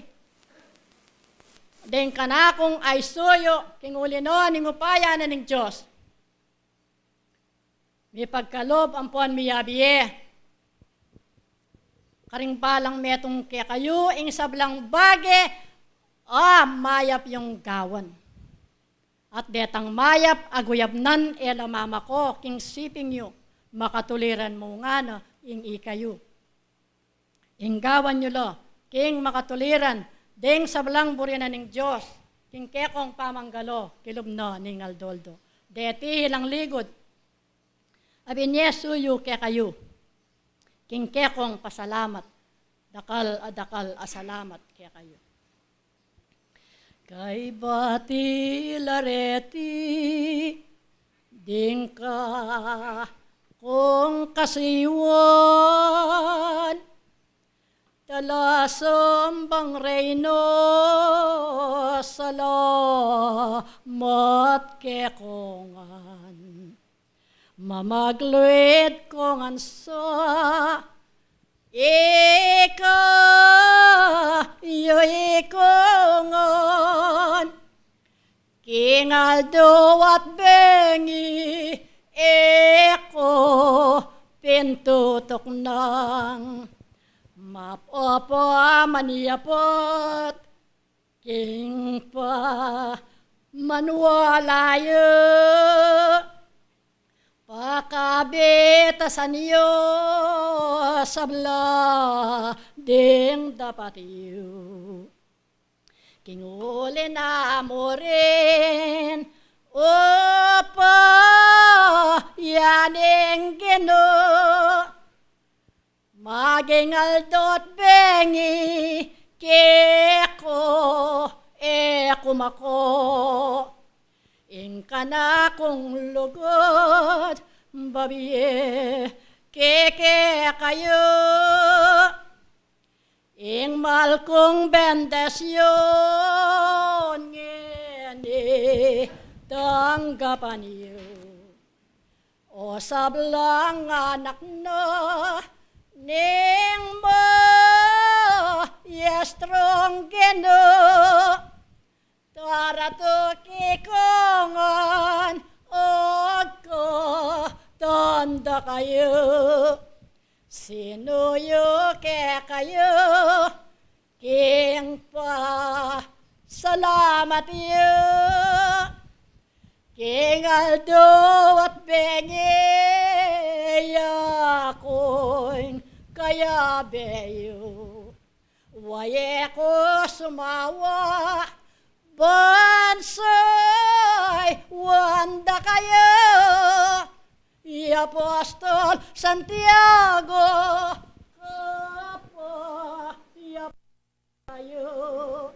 ding kanakong ay suyo king ulino ning upaya na ning Diyos. May pagkalob ang puan miyabiye. Karing balang metong ke kayo ing sablang bage mayap yung gawan. At detang mayap aguyabnan mama ko king siping yu makatuliran mo nga na ing ikayo. Ing gawan nyo lo king makatuliran ding sablang burinan ning Diyos king kekong pamanggalo kilubno ning Aldoldo. Deti hilang ligod abi Yesu yu ke kayo king kekong pasalamat dakal asalamat ke kayo. Kay bati lareti ding ka kong kasiwan talasam bang reino salamat ke kongan mamagluid kongan sa ika ikongon kingaldo at bengi eko pintutok ng mapopo maniyapot king pa manualayo pakabitasan niyo sabla ding dapat iyo. Kinguli na mo rin opa yaning gino maging aldot bengi keko kumako ing kana kong lugod babiye keke kayo ing mal kong bendasyon ngeni tanggapan iyo o sablang anak na ning mo yestrong geno tarato kikongan ogo tanda kayo sinuyo ke kayo king pa salamat iyo king aldo at bengi yakoin kaya beyo waye ko sumawa bansay wanda kayo Apostol Santiago kapo kayo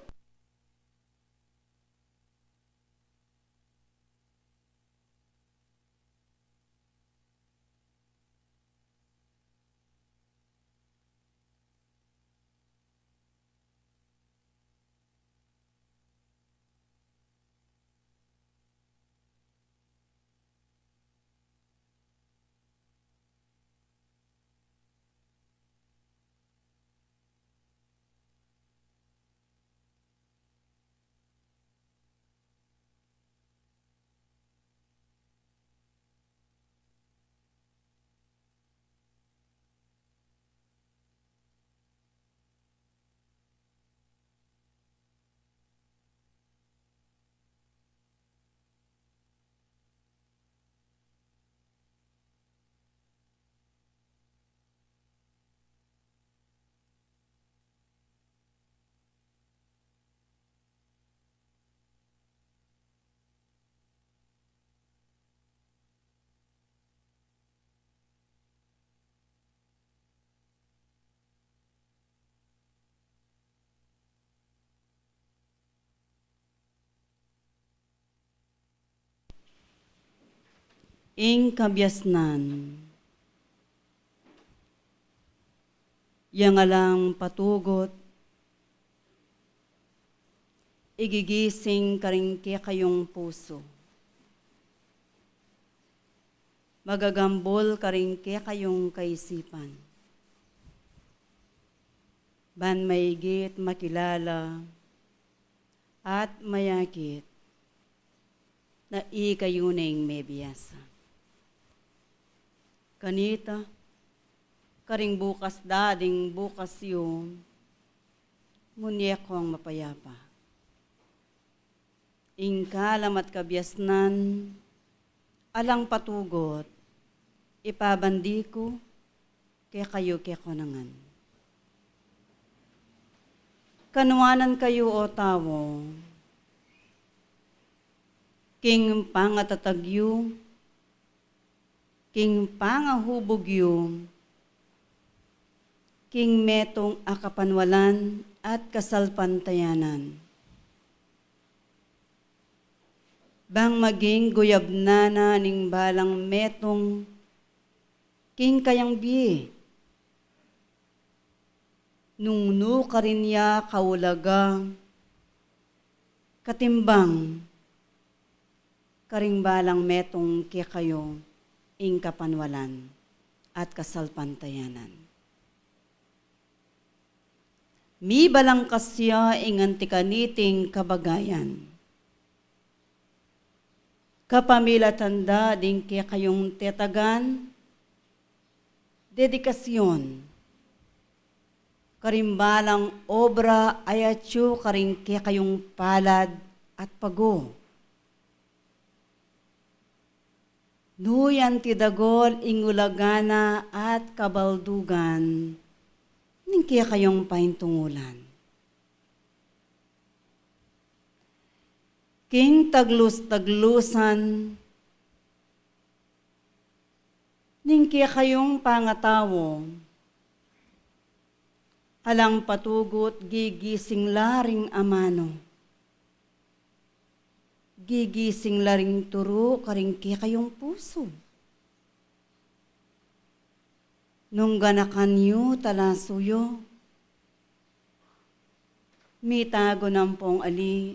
ing kabyasnan. Yang alang patugot, igigising karingke kayong puso. Magagambol karingke kayong kaisipan. Ban maigit makilala at mayakit na ikayuning may biyasa. Kanita, karing bukas dading bukas yung munyek ko ang mapayapa. Ingkalam at kabyasnan, alang patugot, ipabandi ko, kaya kayo kekonangan. Kanuanan kayo o tawo, king pangatatagyo, king pangahubogyo, king metong akapanwalan at kasalpantayanan. Bang maging guyabnana ning balang metong king kayang biye. Nung ka rin ya kaulaga, katimbang, karing balang metong kaya kayo ing kapanwalan at kasalpantayanan. Mi balang kasya ing antikaniting kabagayan. Kapamila tanda din kaya kayong tetagan, dedikasyon, karimbalang obra ayatyo karing kaya kayong palad at pago. Nuyan tidagol ingulagana at kabaldugan, ning kaya kayong paintungulan. King taglus-taglusan, ning kaya kayong pangatawo, alang patugot gigising laring amano, gigising laring turo karing kaya kayong puso. Nung ganakan yu talasuyo, mitago ng pong ali,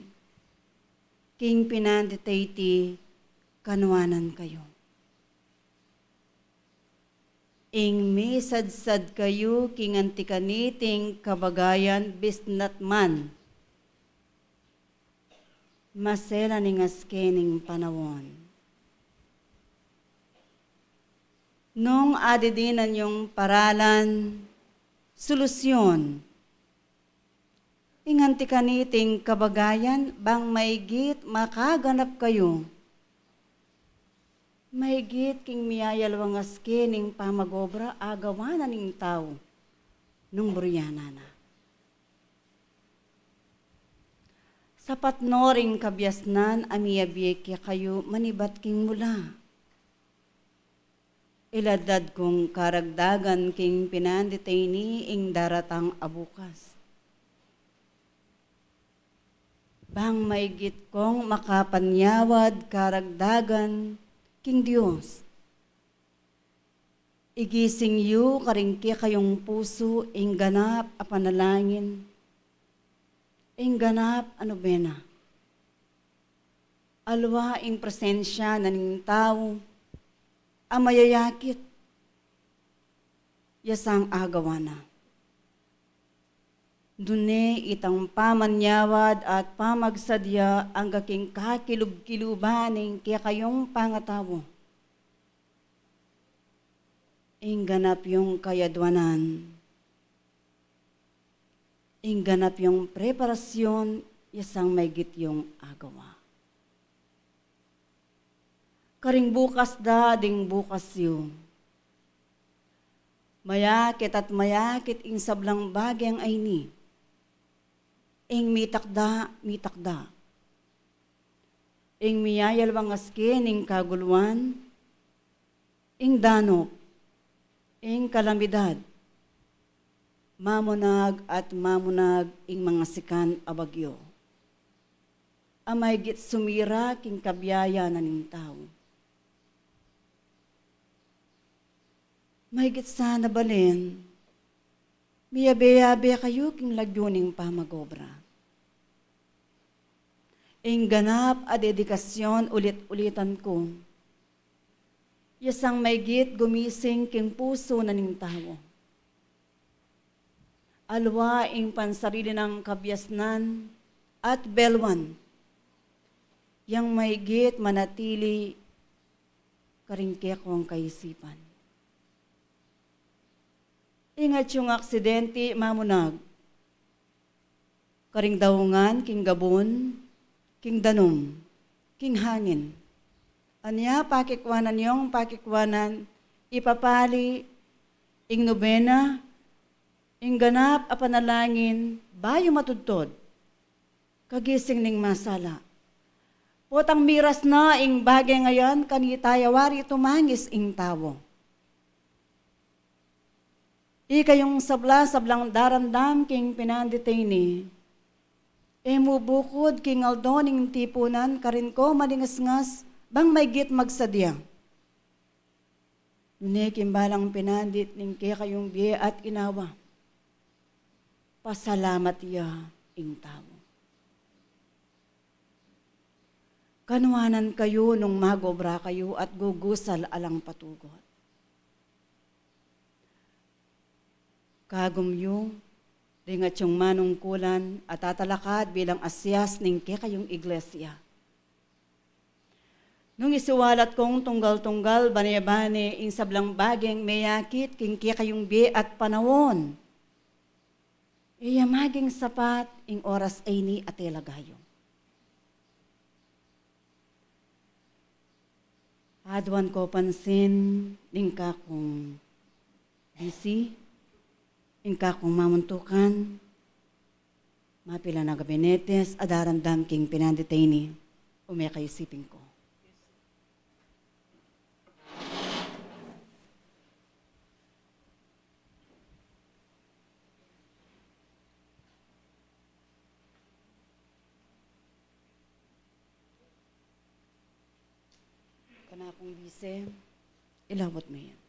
king pinanditayti kanuanan kayo. Ing misadsad kayo king antikaniting kabagayan bisnat man, masela ning askening panawon. Nung adidinan yung paralan, solusyon, inganti kaniting kabagayan, bang maigit makaganap kayo. Maigit king miyayalwang askening pamagobra agawanan ning tao nung buryana na. Sapat no ring kabyasnan amiyabiyekya kayo manibat king mula. Iladad kong karagdagan king pinanditay ing daratang abukas. Bang maigit kong makapanyawad karagdagan king Diyos. Igising yu karingki kayong puso ing ganap a panalangin. Ing ganap ano bena. Alwa ing presensya na ning tao amayayakit, yasang agawana. Dune itang pamanyawad at pamagsadya ang gaking kakilub-kilubaning kaya kayong pangatawo. Ingganap yung kayadwanan. Ingganap yung preparasyon, yasang maygit yung agawa. Karing bukas da, ding bukas yu. Mayakit at mayakit ing sablang bagyang ay ni. Ing mitakda, mitakda. Ing miyayalwang askin, ing kaguluan, ing danok, ing kalamidad. Mamunag at mamunag ing mga sikan abagyo. Amay git sumira king kabyaya na ning tao. Mahigit sana balin, miyabe-yabe kayo king lagyuning pamagobra. Ing ganap a dedikasyon ulit-ulitan ko. Yasang maygit gumising king puso na ning tao. Alwa ing pansarili ng kabyasnan at belwan. Yang maygit manatili karingke ko ang kaisipan. Ingat yung aksidente mamunag. Karing daungan, king gabon, king danom, king hangin. Anya pakikwanan yung pakikwanan, ipapali, ing nobena, ing ganap a panalangin, bayo matudtod. Kagising ning masala. Potang miras na ing bagay ngayon, kanitayawari tumangis ing tawo. Ikayong sablang darandam king pinanditini. Emu bukod king aldoning tipunan, karin ko malingasngas, bang may git magsadya. Nune kimbalang pinandit ning kaya kayong biye at inawa. Pasalamat iya ing tao. Kanuanan kayo nung magobra kayo at gugusal alang patugot. Kagumyo, ringat yung manungkulan at tatalakad bilang asyas ning kayong iglesia. Nung isuwalat kong tunggal-tunggal, bane-bane, ing sablang bageng mayakit, king kayong bi at panawon. Iya maging sapat, ing oras ay ni atelagayo. Adwan ko pansin, ning kakong busy, ingka kong mamuntukan, mapila na gabinetes, adaramdam king pinanditini, umekay siping ko. Kana akong bise, ilawat mo yan.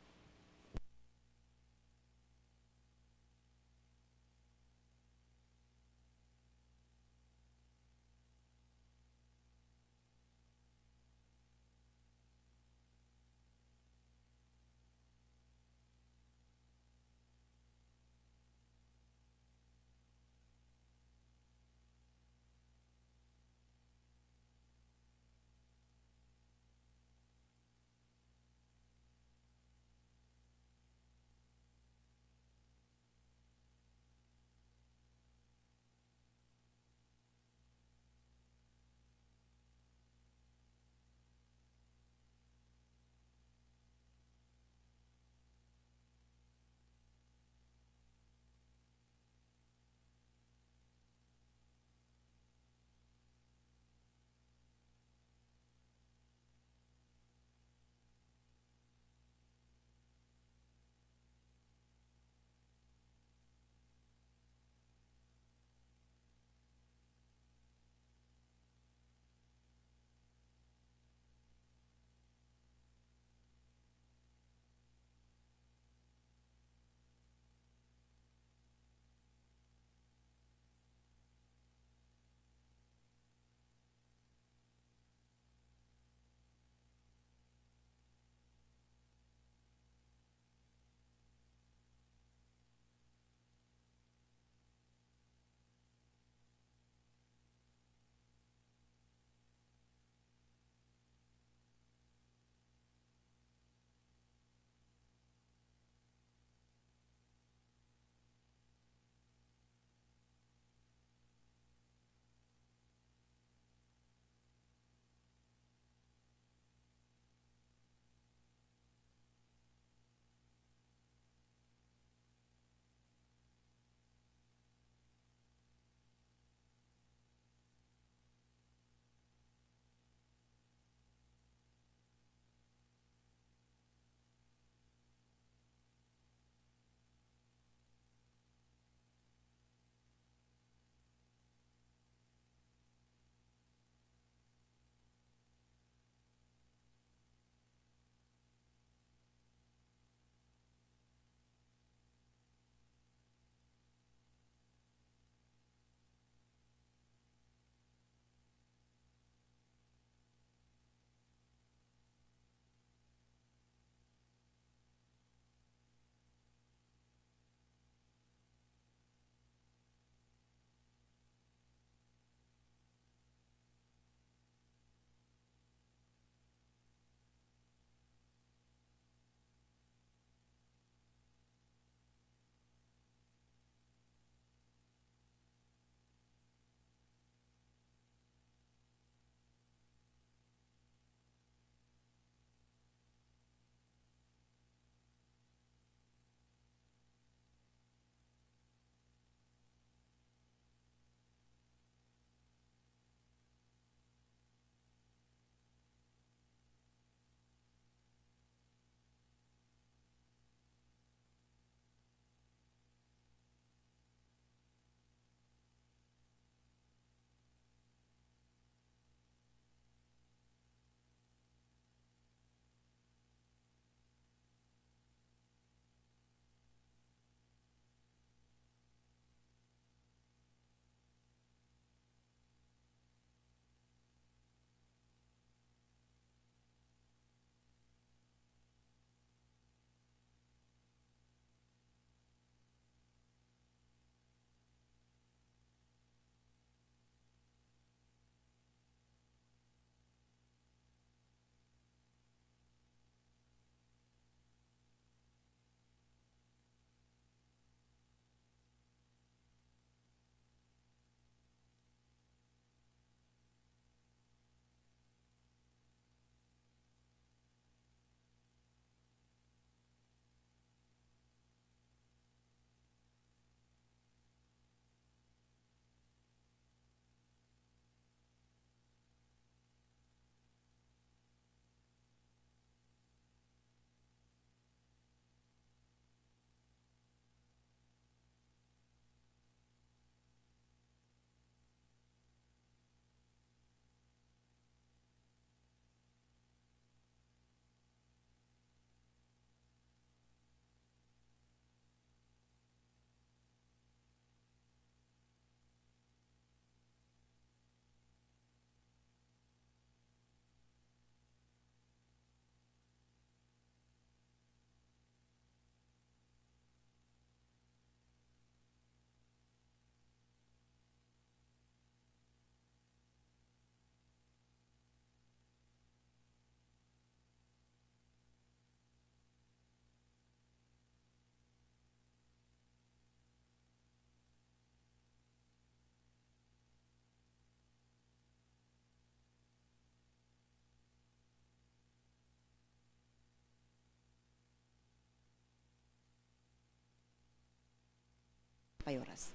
payoras.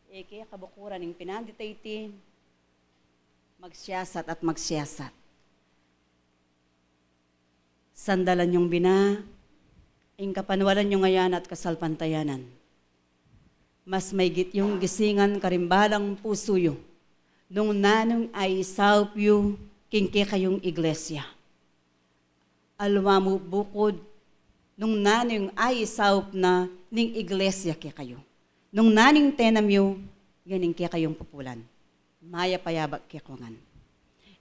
Kaya kabukuran ng pinanditayti, magsiyasat at magsiyasat. Sandalan yung bina, ing kapanwalan yung ngayan at kasalpantayanan. Mas maygit yung gisingan karimbalang puso yo, nung nanong ay saup yo, kingke kayong iglesia. Alwamu bukod, nung nanong ay saup na ning iglesia ke kayo. Nung naning tenam yo, ganing ke kayong pupulan. Maya payabak ke kungan.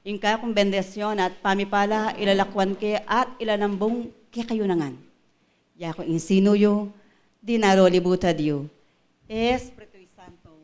Ingka kong bendesyon at pamipala ilalakwan ke at ilanambong ke kayo nangan. Ya ko insino yo, dinaro libuta diyo. Espiritu Santo.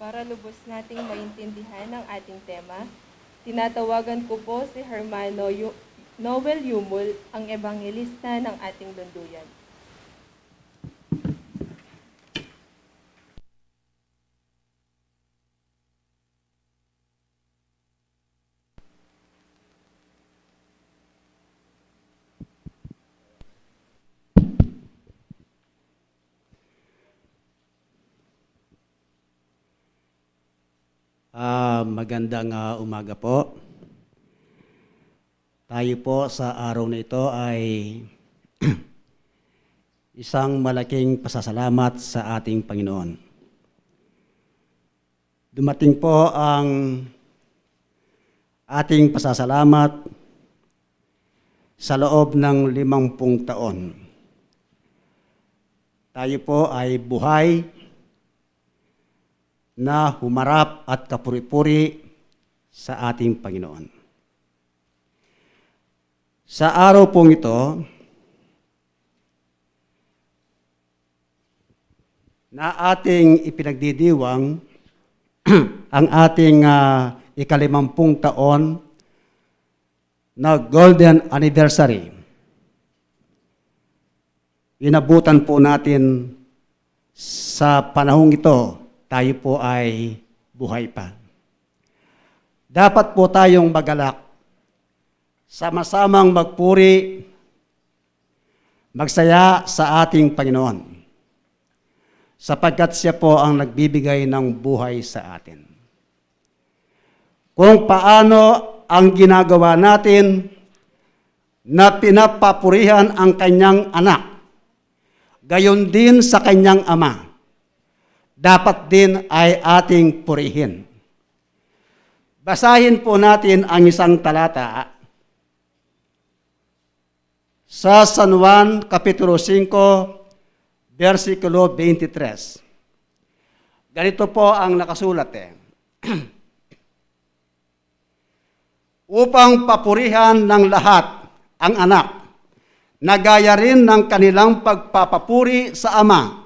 Para lubos nating maintindihan ang ating tema, tinatawagan ko po si Hermano Noel Yumul, ang ebanghelista ng ating lunduyan. Magandang umaga po. Tayo po sa araw na ito ay isang malaking pasasalamat sa ating Panginoon. Dumating po ang ating pasasalamat sa loob ng 50 taon. Tayo po ay buhay na humarap at kapuri-puri sa ating Panginoon. Sa araw pong ito, na ating ipinagdidiwang ang ating 50 taon na golden anniversary. Inabutan po natin sa panahong ito, tayo po ay buhay pa. Dapat po tayong magalak, sama-samang magpuri, magsaya sa ating Panginoon, sapagkat siya po ang nagbibigay ng buhay sa atin. Kung paano ang ginagawa natin na pinapapurihan ang kanyang anak, gayon din sa kanyang ama, dapat din ay ating purihin. Basahin po natin ang isang talata sa San Juan, Kapitulo 5, versikulo 23. Ganito po ang nakasulat upang papurihan ng lahat ang anak, na gaya rin ng kanilang pagpapapuri sa ama.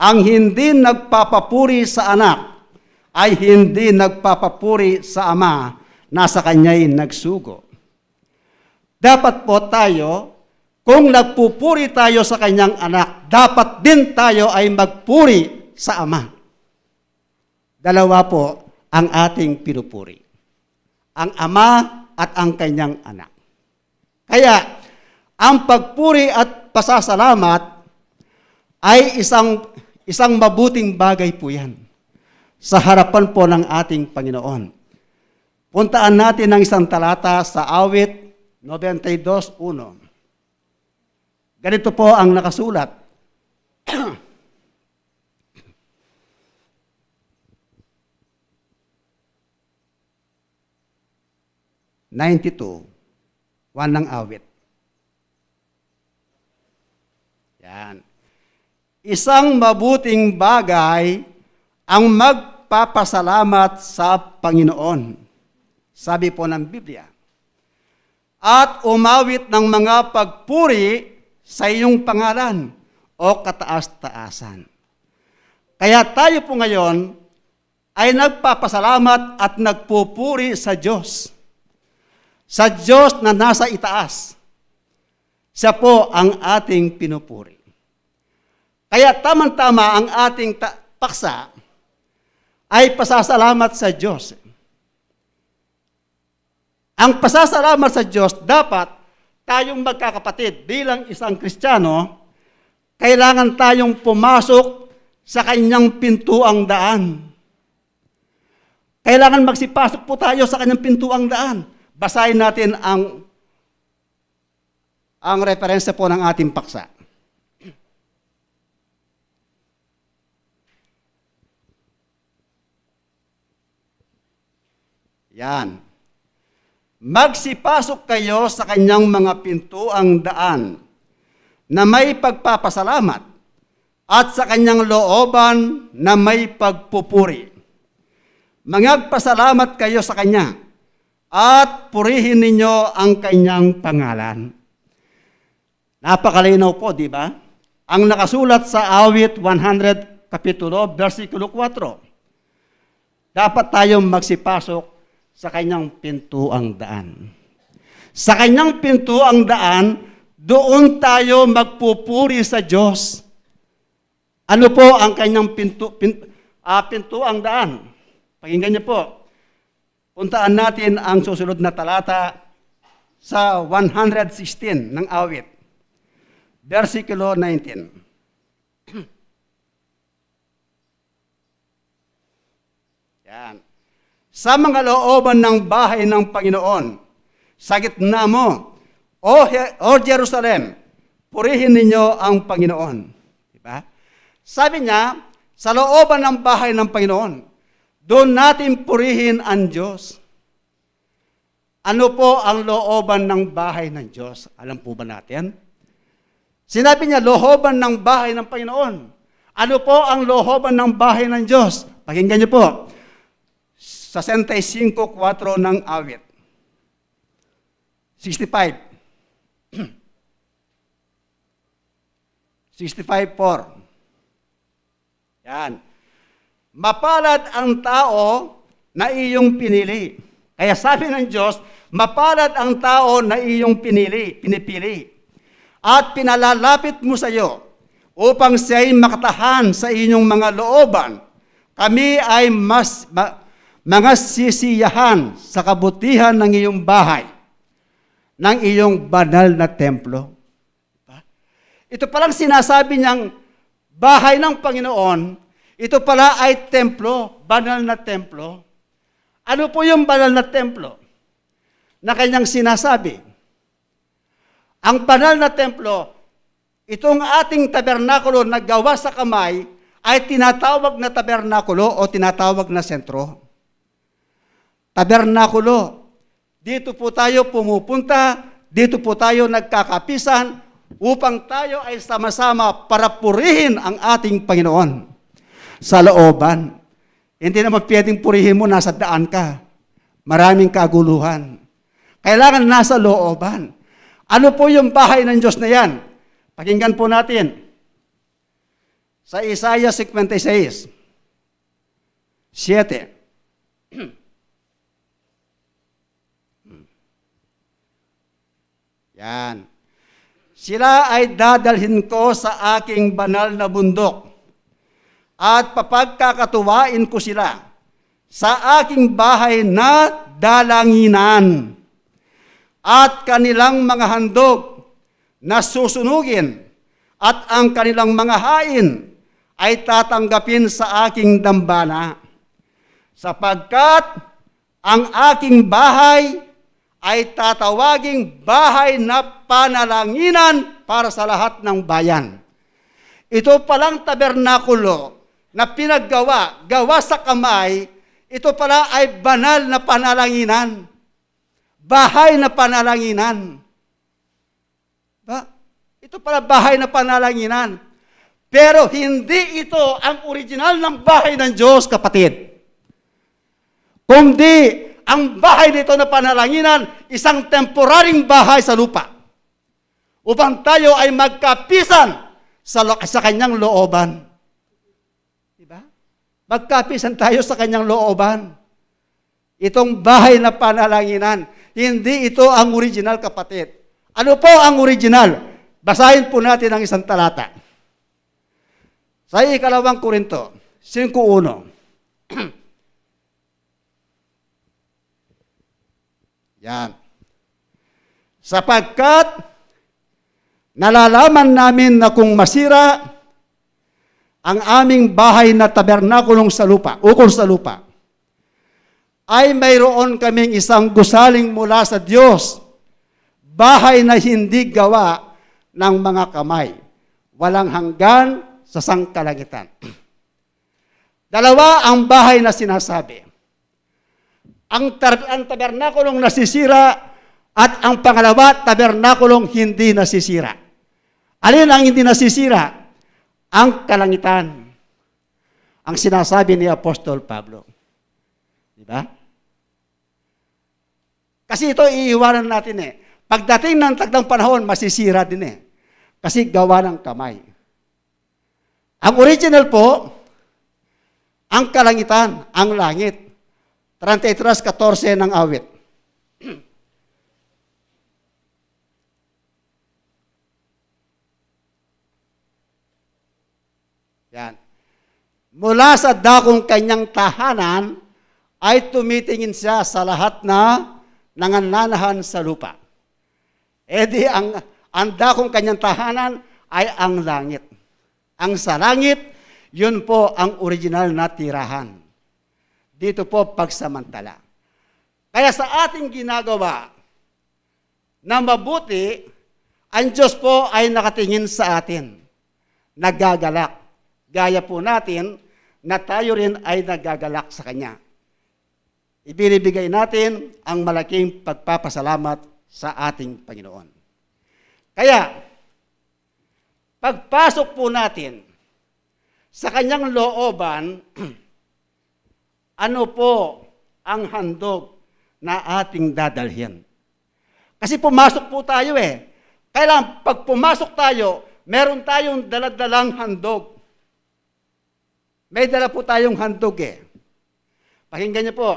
Ang hindi nagpapapuri sa anak ay hindi nagpapapuri sa ama na sa kanya'y nagsugo. Dapat po tayo, kung nagpupuri tayo sa kanyang anak, dapat din tayo ay magpuri sa ama. Dalawa po ang ating pinupuri. Ang ama at ang kanyang anak. Kaya, ang pagpuri at pasasalamat ay isang mabuting bagay po yan sa harapan po ng ating Panginoon. Puntaan natin ang isang talata sa Awit 92:1. Ganito po ang nakasulat. 92, 1 ng awit. Yan. Isang mabuting bagay ang magpapasalamat sa Panginoon. Sabi po ng Biblia. At umawit ng mga pagpuri sa iyong pangalan o kataas-taasan. Kaya tayo po ngayon ay nagpapasalamat at nagpupuri sa Diyos. Sa Diyos na nasa itaas. Siya po ang ating pinupuri. Kaya tamang-tama ang ating paksa ay pasasalamat sa Diyos. Ang pasasalamat sa Diyos, dapat tayong magkakapatid bilang isang Kristiyano, kailangan tayong pumasok sa kanyang pintuang daan. Kailangan magsipasok po tayo sa kanyang pintuang daan. Basahin natin ang referensya po ng ating paksa. Yan. Magsipasok kayo sa kanyang mga pintuang daan na may pagpapasalamat at sa kanyang looban na may pagpupuri. Magpasalamat kayo sa kanya at purihin ninyo ang kanyang pangalan. Napakalinaw po, di ba? Ang nakasulat sa awit 100, kapitulo, versikulo 4. Dapat tayong magsipasok sa kanyang pintuang daan. Sa kanyang pintuang daan, doon tayo magpupuri sa Diyos. Ano po ang kanyang pintuang daan? Pakinggan niyo po. Puntaan natin ang susunod na talata sa 116 ng awit. Versikulo 19. Yan. Sa mga looban ng bahay ng Panginoon, sa gitna mo, O Jerusalem, purihin ninyo ang Panginoon. Diba? Sabi niya, sa looban ng bahay ng Panginoon, doon natin purihin ang Diyos. Ano po ang looban ng bahay ng Diyos? Alam po ba natin? Sinabi niya, looban ng bahay ng Panginoon. Ano po ang looban ng bahay ng Diyos? Pakinggan niyo po. Sa 65:4 ng awit. 65. 65:4. Yan. Mapalad ang tao na iyong pinili. Kaya sabi ng Diyos, mapalad ang tao na iyong pinipili. At pinalalapit mo sa iyo upang siya'y makatahan sa inyong mga looban. Kami ay mga sisiyahan sa kabutihan ng iyong bahay, ng iyong banal na templo. Ito palang sinasabi niyang bahay ng Panginoon, ito pala ay templo, banal na templo. Ano po yung banal na templo na kanyang sinasabi? Ang banal na templo, itong ating tabernakulo na gawa sa kamay, ay tinatawag na tabernakulo o tinatawag na sentro. Tabernakulo. Dito po tayo pumupunta, dito po tayo nagkakapisan upang tayo ay sama-sama para purihin ang ating Panginoon sa looban. Hindi naman pwedeng purihin mo nasa daan ka. Maraming kaguluhan. Kailangan nasa looban. Ano po yung bahay ng Diyos na yan? Pakinggan po natin. Sa Isaiah 56, 7. Yan. Sila ay dadalhin ko sa aking banal na bundok at papagkakatuwain ko sila sa aking bahay na dalanginan at kanilang mga handog na susunugin at ang kanilang mga hain ay tatanggapin sa aking dambana sapagkat ang aking bahay ay tatawaging bahay na panalanginan para sa lahat ng bayan. Ito palang tabernakulo na gawa sa kamay, ito pala ay banal na panalanginan. Bahay na panalanginan. Ba? Ito pala bahay na panalanginan. Pero hindi ito ang original ng bahay ng Diyos, kapatid. Kundi ang bahay nito na panalanginan, isang temporaring bahay sa lupa. Upang tayo ay magkapisan sa kanyang looban. Diba? Magkapisan tayo sa kanyang looban. Itong bahay na panalanginan, hindi ito ang original, kapatid. Ano po ang original? Basahin po natin ang isang talata. Sa 2 Korinto 5:1. Yan. Sapagkat nalalaman namin na kung masira ang aming bahay na tabernakulong sa lupa, ukol sa lupa, ay mayroon kaming isang gusaling mula sa Diyos, bahay na hindi gawa ng mga kamay, walang hanggan sa sangkalangitan. Dalawa ang bahay na sinasabi. Ang tabernakulong nasisira at ang pangalawa, tabernakulong hindi nasisira. Alin ang hindi nasisira? Ang kalangitan. Ang sinasabi ni Apostol Pablo. Diba? Kasi ito iiwanan natin eh. Pagdating ng tagdang panahon, masisira din eh. Kasi gawa ng kamay. Ang original po, ang kalangitan, ang langit. 33:14 ng awit. Yan. Mula sa dakong kanyang tahanan, ay tumitingin siya sa lahat na nangananahan sa lupa. E di, ang dakong kanyang tahanan ay ang langit. Ang sa langit, yun po ang original na tirahan. Dito po pagsamantala. Kaya sa ating ginagawa na mabuti, ang Diyos po ay nakatingin sa atin. Nagagalak. Gaya po natin na tayo rin ay nagagalak sa Kanya. Ibinibigay natin ang malaking pagpapasalamat sa ating Panginoon. Kaya, pagpasok po natin sa Kanyang looban, ano po ang handog na ating dadalhin? Kasi pumasok po tayo eh. Kailangan pag pumasok tayo, meron tayong daladalang handog. May dala po tayong handog eh. Pakinggan niyo po,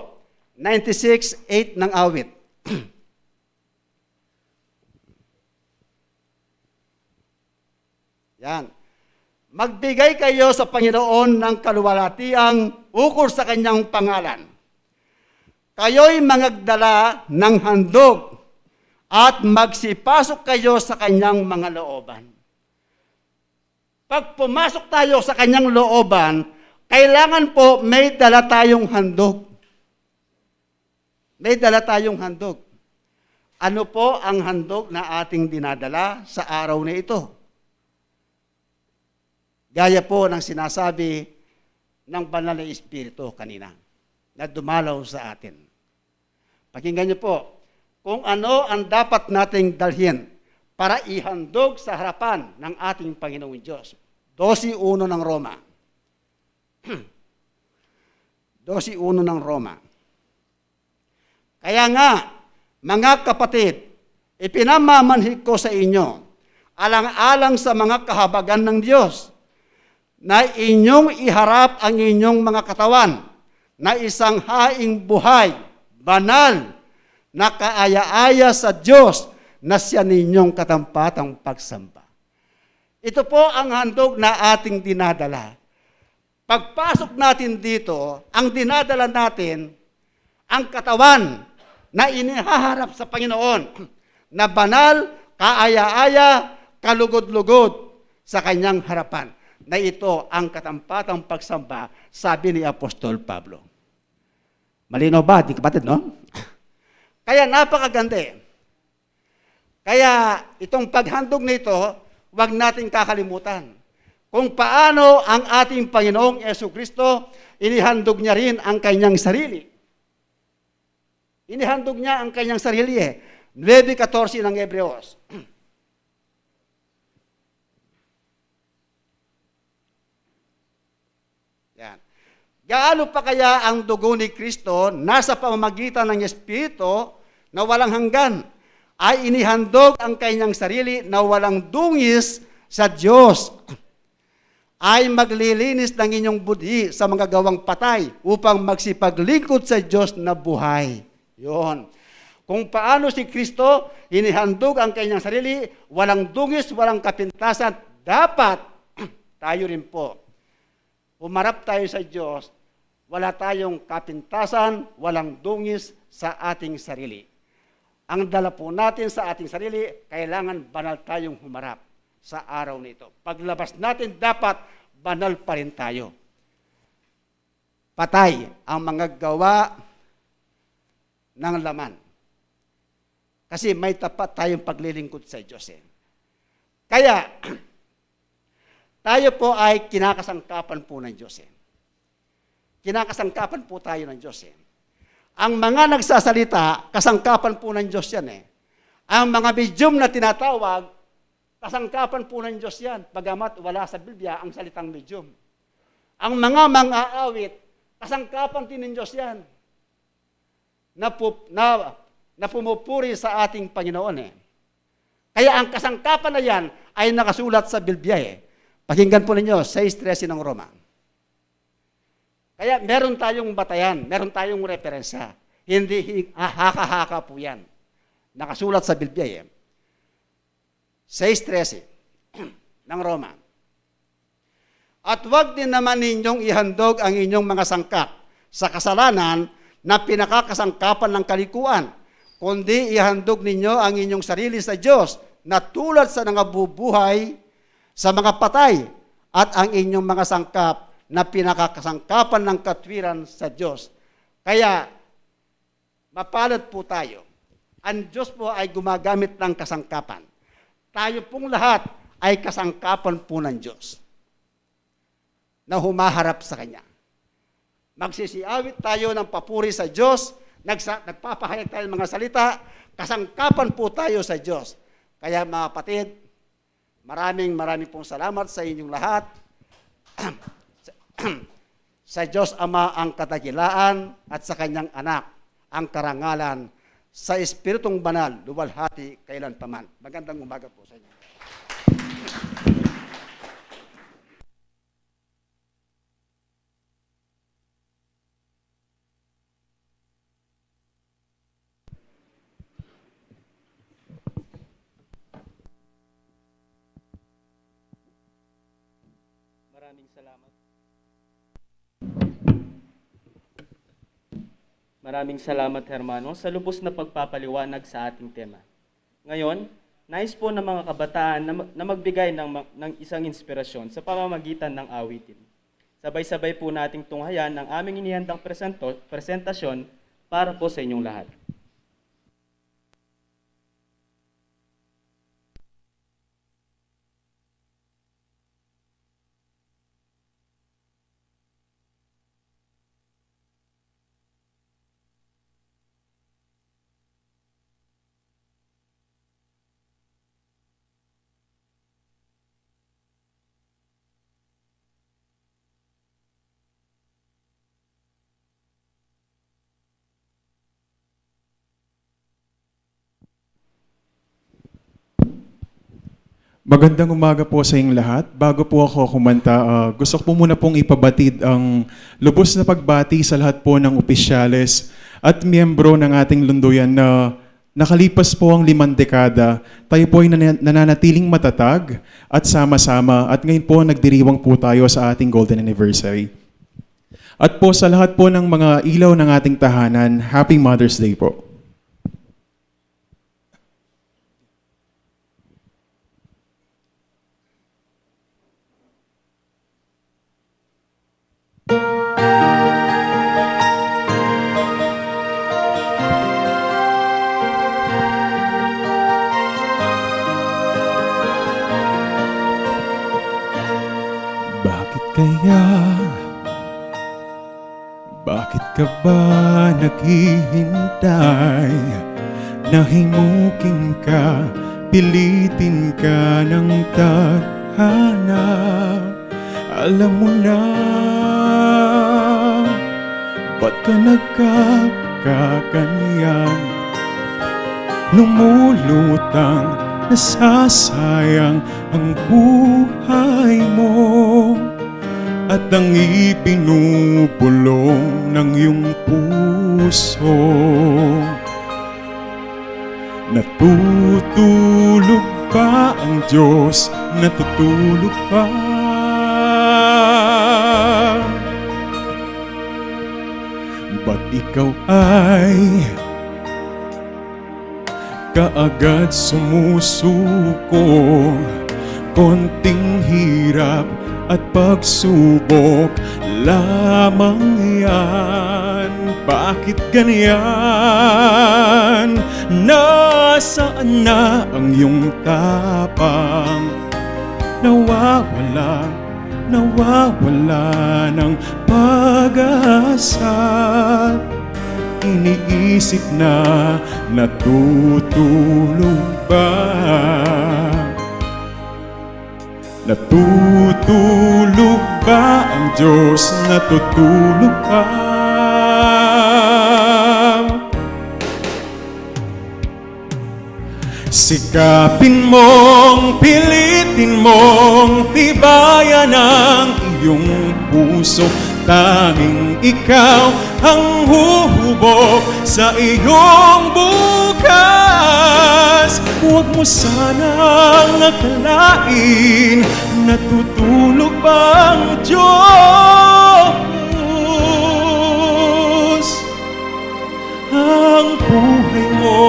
96:8 ng awit. Yan. Magbigay kayo sa Panginoon ng kaluwalhatiang ukol sa kanyang pangalan. Kayo'y mangagdala ng handog at magsipasok kayo sa kanyang mga looban. Pag pumasok tayo sa kanyang looban, kailangan po may dala tayong handog. May dala tayong handog. Ano po ang handog na ating dinadala sa araw na ito? Gaya po ng sinasabi ng Banal na Espiritu kanina na dumalaw sa atin. Pakinggan niyo po, kung ano ang dapat nating dalhin para ihandog sa harapan ng ating Panginoong Diyos. 12:1 ng Roma. 12:1 ng Roma. Kaya nga, mga kapatid, ipinamamanhik ko sa inyo, alang-alang sa mga kahabagan ng Diyos, na inyong iharap ang inyong mga katawan na isang haing buhay, banal, na kaaya-aya sa Diyos na siya ninyong katampatang pagsamba. Ito po ang handog na ating dinadala. Pagpasok natin dito, ang dinadala natin, ang katawan na inihaharap sa Panginoon, na banal, kaaya-aya, kalugod-lugod sa kanyang harapan. Na ito ang katampatang pagsamba, sabi ni Apostol Pablo. Malinaw ba, di kapatid, no? Kaya napakaganda eh. Kaya itong paghandog nito, huwag nating kakalimutan. Kung paano ang ating Panginoong Yesu-Kristo, inihandog niya rin ang kanyang sarili. Inihandog niya ang kanyang sarili 9:14 ng Hebreos. Yan. Gaano pa kaya ang dugo ni Kristo nasa pamamagitan ng Espiritu na walang hanggan ay inihandog ang kanyang sarili na walang dungis sa Diyos, ay maglilinis ng inyong budhi sa mga gawang patay upang magsipaglingkod sa Diyos na buhay. Yon. Kung paano si Kristo inihandog ang kanyang sarili, walang dungis, walang kapintasan, dapat tayo rin po. Umarap tayo sa Diyos, wala tayong kapintasan, walang dungis sa ating sarili. Ang dala po natin sa ating sarili, kailangan banal tayong humarap sa araw nito. Paglabas natin, dapat banal pa rin tayo. Patay ang mga gawa ng laman. Kasi may tapat tayong paglilingkod sa Diyos. Kaya, tayo po ay kinakasangkapan po ng Diyos. Kinakasangkapan po tayo ng Diyos. Ang mga nagsasalita, kasangkapan po ng Diyos yan. Ang mga medium na tinatawag, kasangkapan po ng Diyos yan. Bagamat wala sa Biblia ang salitang medium. Ang mga mang-aawit, kasangkapan din ng Diyos yan. Na pumupuri sa ating Panginoon. Kaya ang kasangkapan na yan ay nakasulat sa Biblia. Pakinggan po ninyo, 6:13 ng Roma. Kaya meron tayong batayan, meron tayong referensya. Hindi haka-haka po yan. Nakasulat sa Biblia. 6:13 ng Roma. At huwag din naman ninyong ihandog ang inyong mga sangkap sa kasalanan na pinakakasangkapan ng kalikuan, kundi ihandog ninyo ang inyong sarili sa Diyos na tulad sa nangabubuhay sa mga patay at ang inyong mga sangkap na pinakakasangkapan ng katwiran sa Diyos. Kaya, mapalad po tayo. Ang Diyos po ay gumagamit ng kasangkapan. Tayo pong lahat ay kasangkapan po ng Diyos na humaharap sa Kanya. Magsisiawit tayo ng papuri sa Diyos, nagpapahayag tayo ng mga salita, kasangkapan po tayo sa Diyos. Kaya mga kapatid, maraming pong salamat sa inyong lahat. Sa Diyos Ama ang kadakilaan at sa Kanyang Anak ang karangalan, sa Espiritong Banal, luwalhati kailanpaman. Magandang umaga po sa inyo. Maraming salamat. Maraming salamat, hermano, sa lubos na pagpapaliwanag sa ating tema. Ngayon, nais po ng mga kabataan na magbigay ng isang inspirasyon sa pamamagitan ng awitin. Sabay-sabay po nating tunghayan ang aming inihandang presentasyon para po sa inyong lahat. Magandang umaga po sa inyong lahat. Bago po ako kumanta, gusto ko po muna pong ipabatid ang lubos na pagbati sa lahat po ng opisyales at miyembro ng ating lunduyan na nakalipas po ang 5 dekada, tayo po ay nananatiling matatag at sama-sama at ngayon po nagdiriwang po tayo sa ating golden anniversary. At po sa lahat po ng mga ilaw ng ating tahanan, Happy Mother's Day po. Bakit ka ba naghihintay? Nahimuking ka, pilitin ka ng tadhana. Alam mo na, ba't ka nagkakaganyan? Lumulutang, nasasayang ang buhay mo, at ang ipinupulong ng iyong puso. Natutulog ba ang Diyos? Natutulog ba? Ba't ikaw ay kaagad sumusuko? Konting hirap at pagsubok lamang yan. Bakit ganyan? Nasaan na ang iyong tapang? Nawawala ng pag-asa. Iniisip na natutulog ba? Natutulog ba ang Diyos? Natutulog ba? Sikapin mong, pilitin mong tibayan ang iyong puso. Tanging ikaw ang huhubog sa iyong bukas. Huwag mo sanang akalain, natutulog ba ang Diyos? Ang buhay mo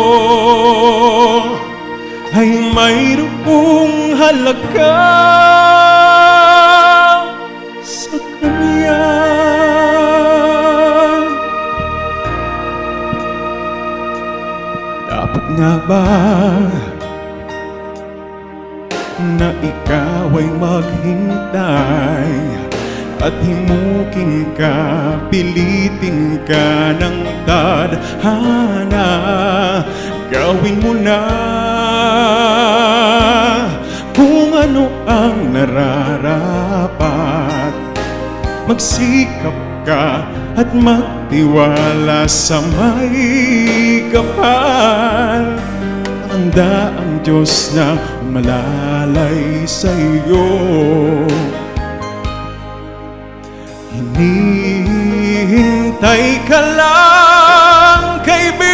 ay mayroong halaga sa Kanya. Dapat nga ba na ikaw ay maghintay at himukin ka, pilitin ka ng tadhana? Gawin mo na kung ano ang nararapat. Magsikap ka at magtiwala sa may kapal. Handa ang Diyos na umalalay sa iyo. Hinihintay ka lang, kaibigan.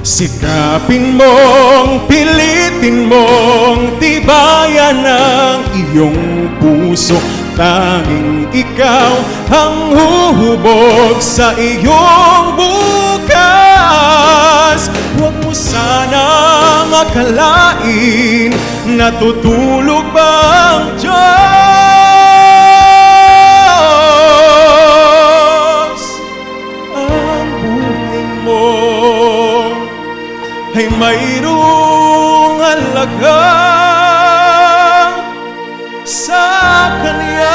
Sikapin mong, pilitin mong tibayan ang iyong puso. Tanging ikaw ang huhubog sa iyong bukas. Huwag mo sanang akalain, natutulog ba ang Diyos? Ang buhay mo ay mayroong halaga sa Kanya.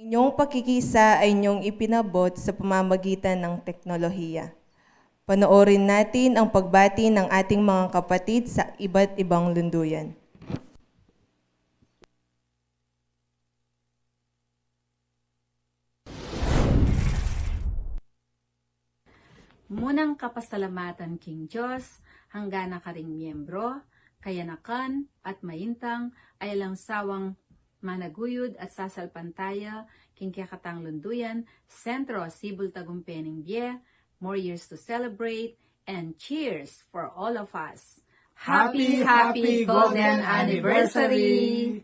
Inyong pakikisa ay inyong ipinabot sa pamamagitan ng teknolohiya. Panoorin natin ang pagbati ng ating mga kapatid sa iba't ibang lunduyan. Munang kapasalamatan King Diyos, hanggana ka ring miyembro, kayanakan at maintang ay lang sawang managuyod at sasalpantaya, king kakatang lunduyan, Sentro Sibul Tagumpeng Bie, more years to celebrate, and cheers for all of us. Happy Golden Anniversary!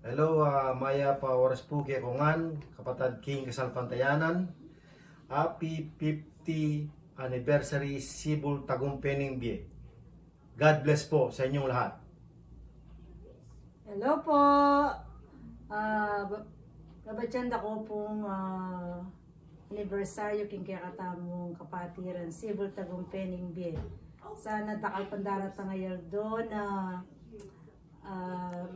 Hello, Maya Pawaras po kay Kongan, kapatid King Kasalpantayanan. Happy 50th anniversary Sibul Tagumpeng Bie. God bless po sa inyong lahat. Hello po. Babatyanda ko pong anibersaryo king kakatamong kapatiran Sibul Tagumpeng Bie. Sana dakal pandarat ngayal do na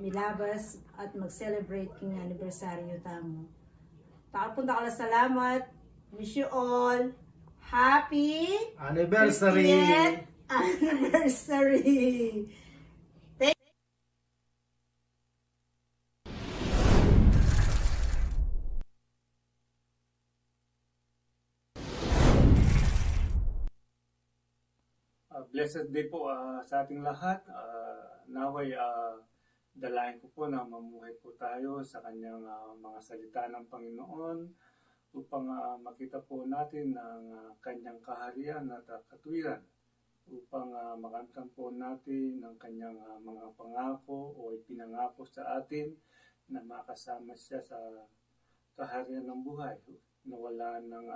milabas at mag-celebrate king anibersaryo tamo. Takapunda ka salamat. Wish you all happy Anniversary! 50th anniversary! Blessed day po sa ating lahat. Naway dalayan ko po na mamuhay po tayo sa kanyang mga salita ng Panginoon upang makita po natin ang kanyang kaharian at katwiran, upang makamtan po natin ng kanyang mga pangako o ipinangako sa atin na makasama siya sa kaharian ng buhay, na wala ng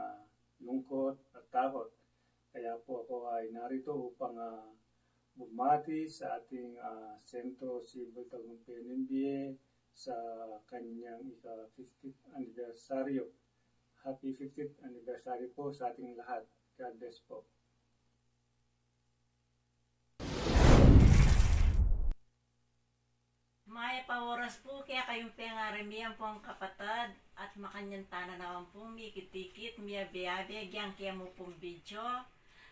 lungkot at takot. Kaya po ako ay narito upang bumati sa ating Sentro Sibul Tagumpeng Bie sa kanyang ika-50th anniversaryo. Happy 50th anniversary po sa ating lahat. God bless po. Maya paworas po, kaya kayong pengaramihan po ang kapatad at makanyang tananawan po, mikit-tikit, miyabi-yabi, gyang kaya mo pong video.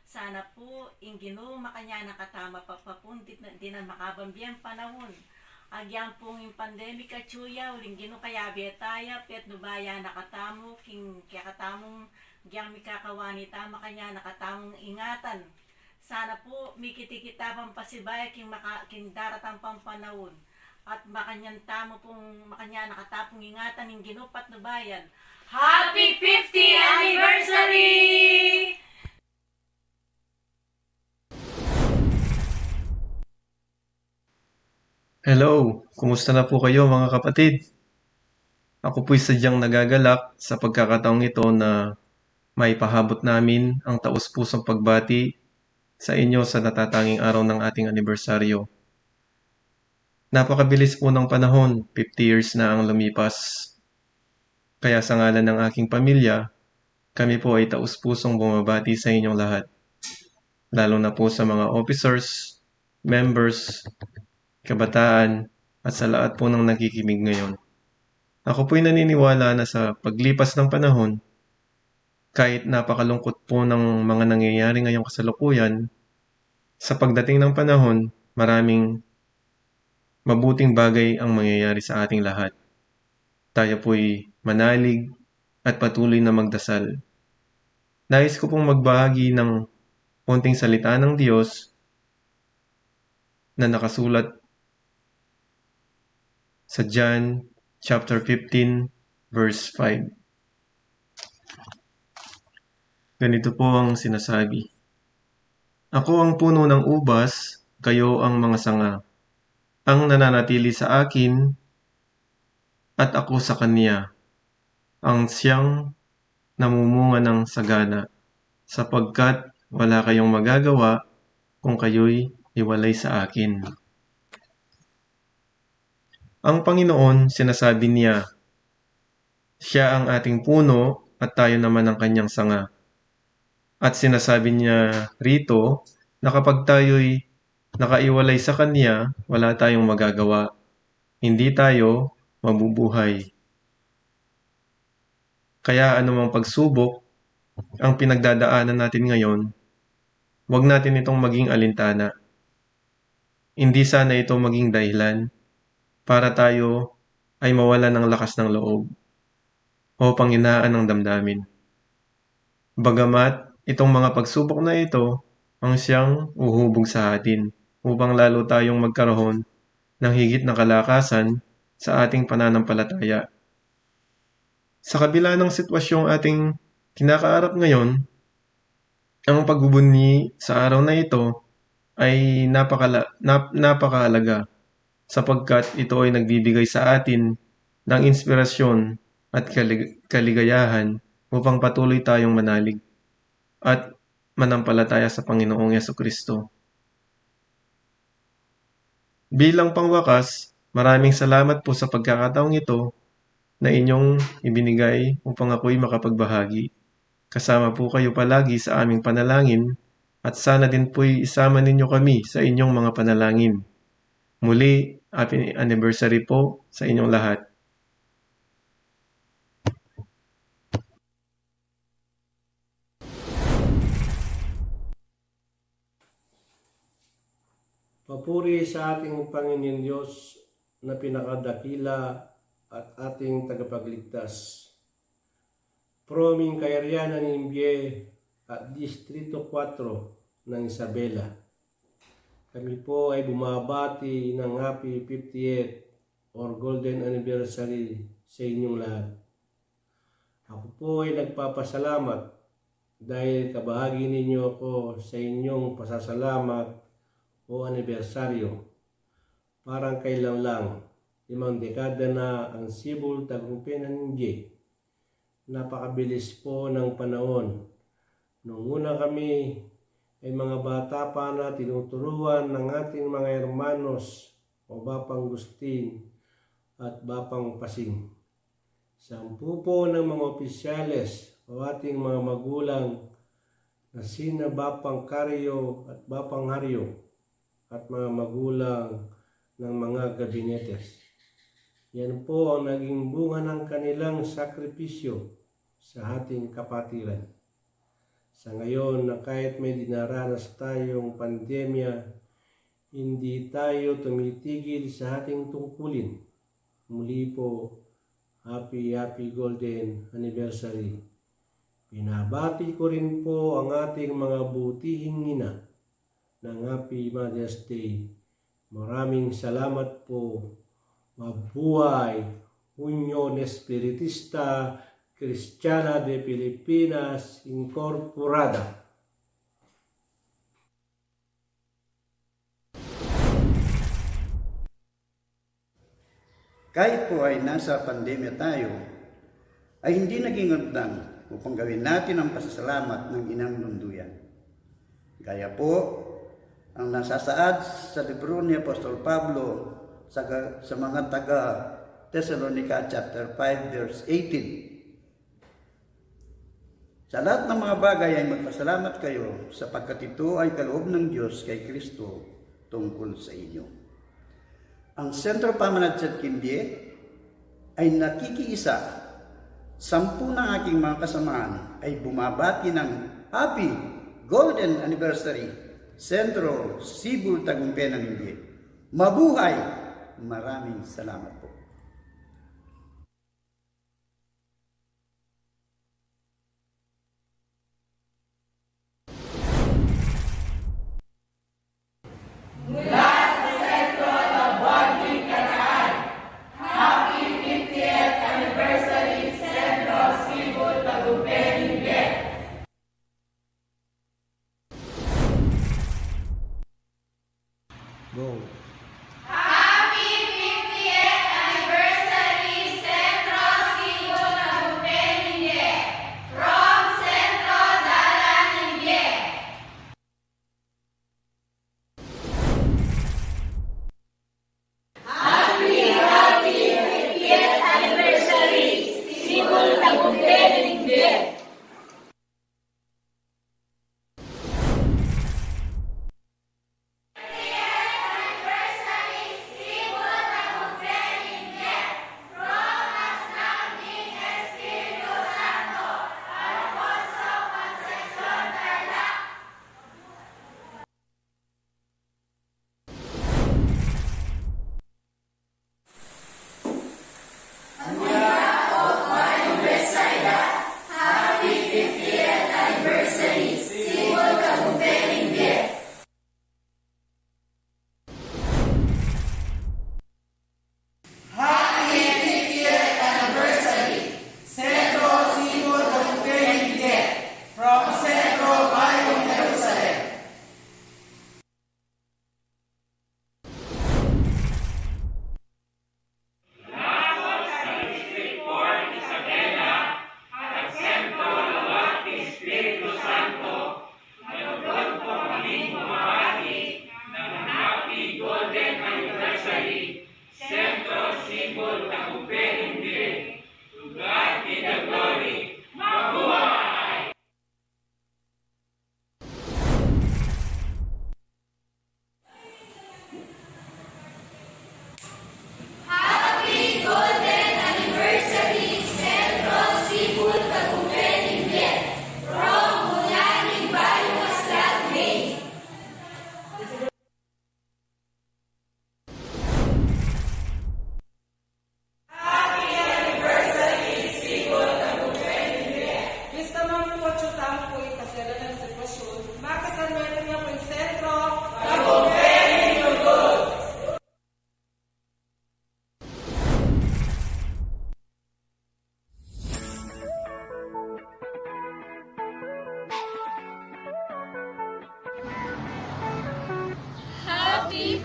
Sana po, ingino, makanya nakatama papapundit na din ang makabambiyang panahon. Agyan pong yung pandemic at chuya, uling gino kaya betaya, pet nubaya nakatamo, king kaya katamong gyang mikakawanita, makanya nakatamong ingatan. Sana po, mikitikitapang pasibaya, king daratang pampanahon. At makanyang tamo pong, makanya nakatapong ingatan, yung ginupat nubayan. Happy 50th Anniversary! Hello, kumusta na po kayo mga kapatid? Ako po'y sadyang nagagalak sa pagkakataong ito na maipahabot namin ang taus-pusong pagbati sa inyo sa natatanging araw ng ating anibersaryo. Napakabilis po ng panahon, 50 years na ang lumipas. Kaya sa ngalan ng aking pamilya, kami po ay taus-pusong bumabati sa inyong lahat. Lalo na po sa mga officers, members, kabataan, at sa lahat po ng nakikinig ngayon. Ako po'y naniniwala na sa paglipas ng panahon, kahit napakalungkot po ng mga nangyayari ngayong kasalukuyan, sa pagdating ng panahon, maraming mabuting bagay ang mangyayari sa ating lahat. Tayo po'y manalig at patuloy na magdasal. Nais ko pong magbahagi ng konting salita ng Diyos na nakasulat sa John chapter 15 verse 5. Ganito po ang sinasabi. Ako ang puno ng ubas, kayo ang mga sanga. Ang nananatili sa akin at ako sa kanya, ang siyang namumunga ng sagana, sapagkat wala kayong magagawa kung kayo'y hiwalay sa akin. Ang Panginoon, sinasabi niya, siya ang ating puno at tayo naman ang kanyang sanga. At sinasabi niya rito na kapag tayo'y nakaiwalay sa Kanya, wala tayong magagawa. Hindi tayo mabubuhay. Kaya anumang pagsubok ang pinagdadaanan natin ngayon, huwag natin itong maging alintana. Hindi sana ito maging dahilan para tayo ay mawalan ng lakas ng loob o panghinaan ng damdamin. Bagamat itong mga pagsubok na ito ang siyang uhubog sa atin upang lalo tayong magkaroon ng higit na kalakasan sa ating pananampalataya. Sa kabila ng sitwasyong ating kinakaarap ngayon, ang pagbubunyi sa araw na ito ay napakahalaga sapagkat ito ay nagbibigay sa atin ng inspirasyon at kaligayahan upang patuloy tayong manalig at manampalataya sa Panginoong Yesukristo. Bilang pangwakas, maraming salamat po sa pagkakataong ito na inyong ibinigay upang ako'y makapagbahagi. Kasama po kayo palagi sa aming panalangin at sana din po'y isama ninyo kami sa inyong mga panalangin. Muli, happy anniversary po sa inyong lahat. Papuri sa ating Panginoon Diyos na pinakadakila at ating tagapagligtas. Proming Kayarianan ng Imbye at Distrito 4 ng Isabela. Kami po ay bumabati ng Happy 50th or Golden Anniversary sa inyong lahat. Ako po ay nagpapasalamat dahil kabahagi ninyo ako sa inyong pasasalamat o anibersaryo. Parang kailan lang, 5 dekada na ang Cebu Tagumpay ng Imbye. Napakabilis po ng panahon. Noong una kami ay mga bata pa na tinuturuan ng ating mga hermanos o Bapang Agustin at Bapang Pasing. 10 po ng mga opisyales o ating mga magulang na sina Bapang Karyo at Bapang Haryo at mga magulang ng mga gabinetes. Yan po ang naging bunga ng kanilang sakripisyo sa ating kapatiran. Sa ngayon na kahit may dinaranas tayong pandemya, hindi tayo tumitigil sa ating tungkulin. Muli po, Happy Golden Anniversary. Pinabati ko rin po ang ating mga butihing ina ng Happy Mother's Day. Maraming salamat po. Mabuhay Union Espiritista Cristiana de Pilipinas Incorporada. Kahit po ay nasa pandemya tayo, ay hindi naging undang upang gawin natin ang pasasalamat ng Inang Lunduyan. Gaya po ang nasasaad sa libro ni Apostol Pablo sa mga taga Thessalonica chapter 5 verse 18. Sa lahat ng mga bagay ay magpasalamat kayo sapagkat ito ay kaloob ng Diyos kay Kristo tungkol sa inyo. Ang Sentro Pamanatsyat Kimbye ay nakikiisa. 10 ng aking mga kasamaan ay bumabati ng Happy Golden Anniversary Sentro Cebu Tagumpay ng Imbye. Mabuhay! Maraming salamat po. Go. Happy 50th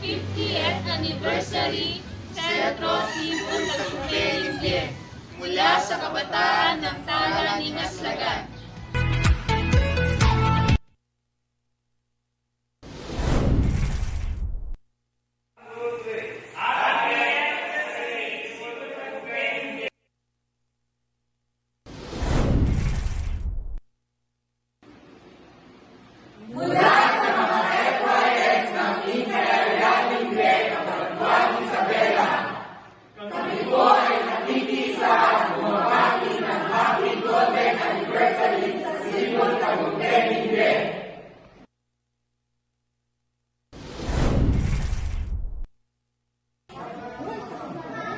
50th Anniversary Sentro Cebu Tagumpay mula sa kabataan ng Tala ni Maslagan.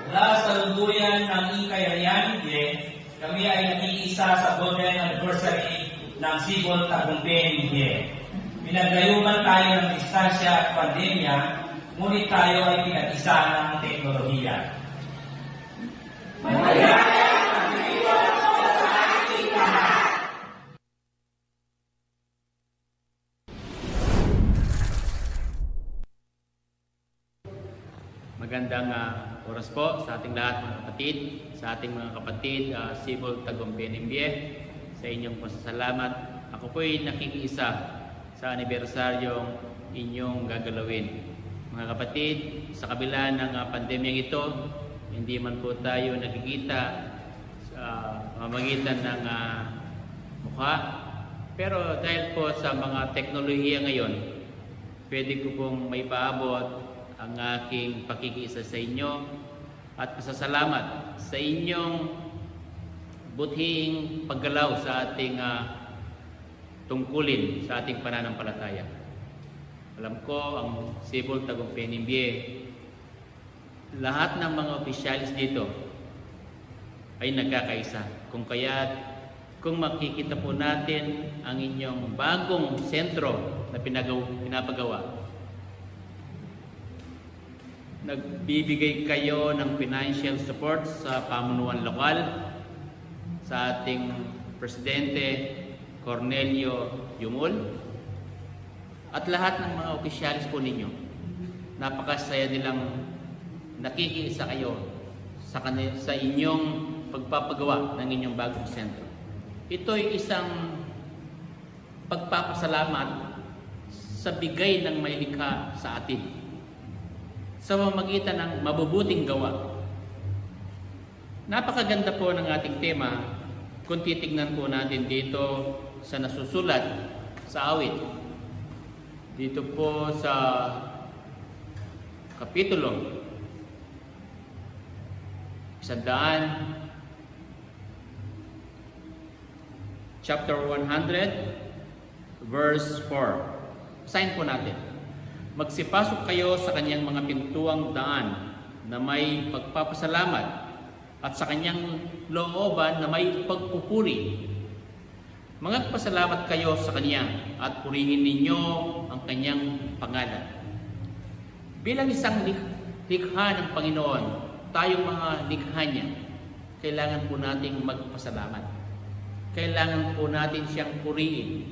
Mula sa luluyan ng Ikayarian, kami ay nakiisa sa Golden Anniversary ng Sibol Tagumpay. Pinaglayuban tayo ng distansya at pandemya, ngunit tayo ay pinag-isa ng teknolohiya. Magandang oras po sa ating lahat mga kapatid, sa ating mga kapatid Sibol Tagumpay, sa inyong pasasalamat. Ako po ay nakikiisa sa anibersaryong inyong gagalawin. Mga kapatid, sa kabila ng pandemyang ito, hindi man po tayo nakikita sa pamamagitan ng mukha, pero dahil po sa mga teknolohiya ngayon, pwede ko pong may paabot ang aking pakikiisa sa inyo at pasasalamat sa inyong buting paggalaw sa ating tungkulin sa ating pananampalataya. Alam ko ang Sibol Tagumpay, lahat ng mga opisyalis dito ay nagkakaisa. Kung makikita po natin ang inyong bagong sentro na pinapagawa, nagbibigay kayo ng financial support sa pamunuan lokal, sa ating Presidente Cornelio Yumul, at lahat ng mga opisyalis po ninyo. Napakasaya nilang nakikiisa kayo sa inyong pagpapagawa ng inyong bagong sentro. Ito ay isang pagpapasalamat sa bigay ng may likha sa atin, sa pamamagitan ng mabubuting gawa. Napakaganda po ng ating tema kung titignan po natin dito sa nasusulat sa awit. Dito po sa Kapitulo 100, chapter 100, verse 4. Basahin po natin. Magsipasok kayo sa kanyang mga pintuang daan na may pagpapasalamat at sa kanyang looban na may pagpupuri. Magpasalamat kayo sa kanya at purihin ninyo ang kanyang pangalan. Bilang isang likha ng Panginoon, tayong mga likha niya, kailangan po nating magpasalamat. Kailangan po natin siyang purihin.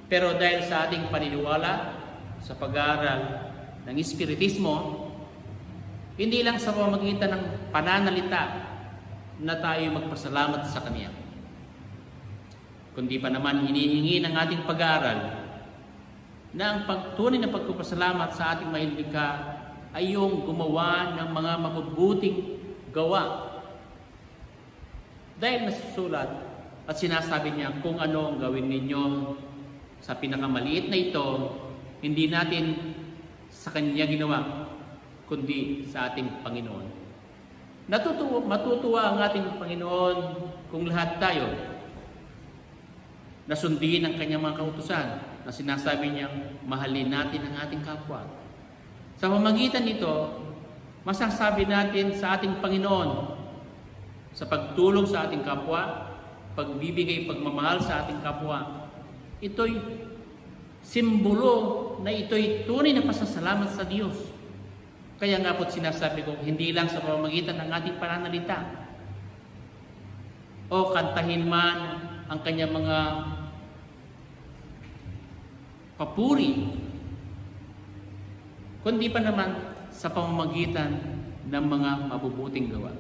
Pero dahil sa ating paniniwala, sa pag-aaral ng Espiritismo, hindi lang sa pamamagitan ng pananalita na tayo magpasalamat sa Kanya, kundi pa naman hinihingi ng ating pag-aaral na ang pagtunay na pagpapasalamat sa ating mahilikha ay yung gumawa ng mga mabubuting gawa. Dahil nasusulat at sinasabi niya kung ano ang gawin ninyo sa pinakamaliit na ito, hindi natin sa Kanya ginawa, kundi sa ating Panginoon. Matutuwa ang ating Panginoon kung lahat tayo nasundin ang Kanyang mga kautusan na sinasabi niyang mahalin natin ang ating kapwa. Sa pamamagitan nito, masasabi natin sa ating Panginoon sa pagtulong sa ating kapwa, pagbibigay pagmamahal sa ating kapwa, ito'y simbolo na ito'y tunay na pasasalamat sa Diyos. Kaya nga po't sinasabi ko, hindi lang sa pamamagitan ng ating pananalita o kantahin man ang kanyang mga papuri, kundi pa naman sa pamamagitan ng mga mabubuting gawa.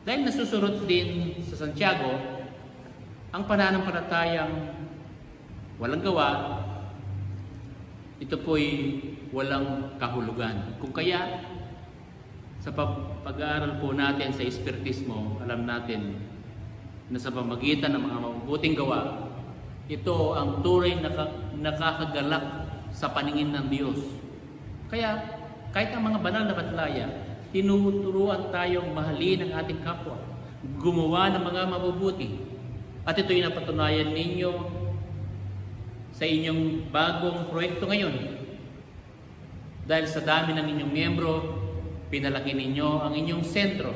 Dahil nasusurot din sa Santiago, ang pananampalatayang walang gawa, ito po'y walang kahulugan. Kung kaya, sa pag-aaral po natin sa Espiritismo, alam natin na sa pamamagitan ng mga mabubuting gawa, ito ang tunay na nakakagalak sa paningin ng Diyos. Kaya, kahit ang mga banal na batlaya, tinuturuan tayong mahalin ang ating kapwa, gumawa ng mga mabubuti. At ito'y napatunayan ninyo sa inyong bagong proyekto ngayon. Dahil sa dami ng inyong miyembro, pinalaki ninyo ang inyong sentro.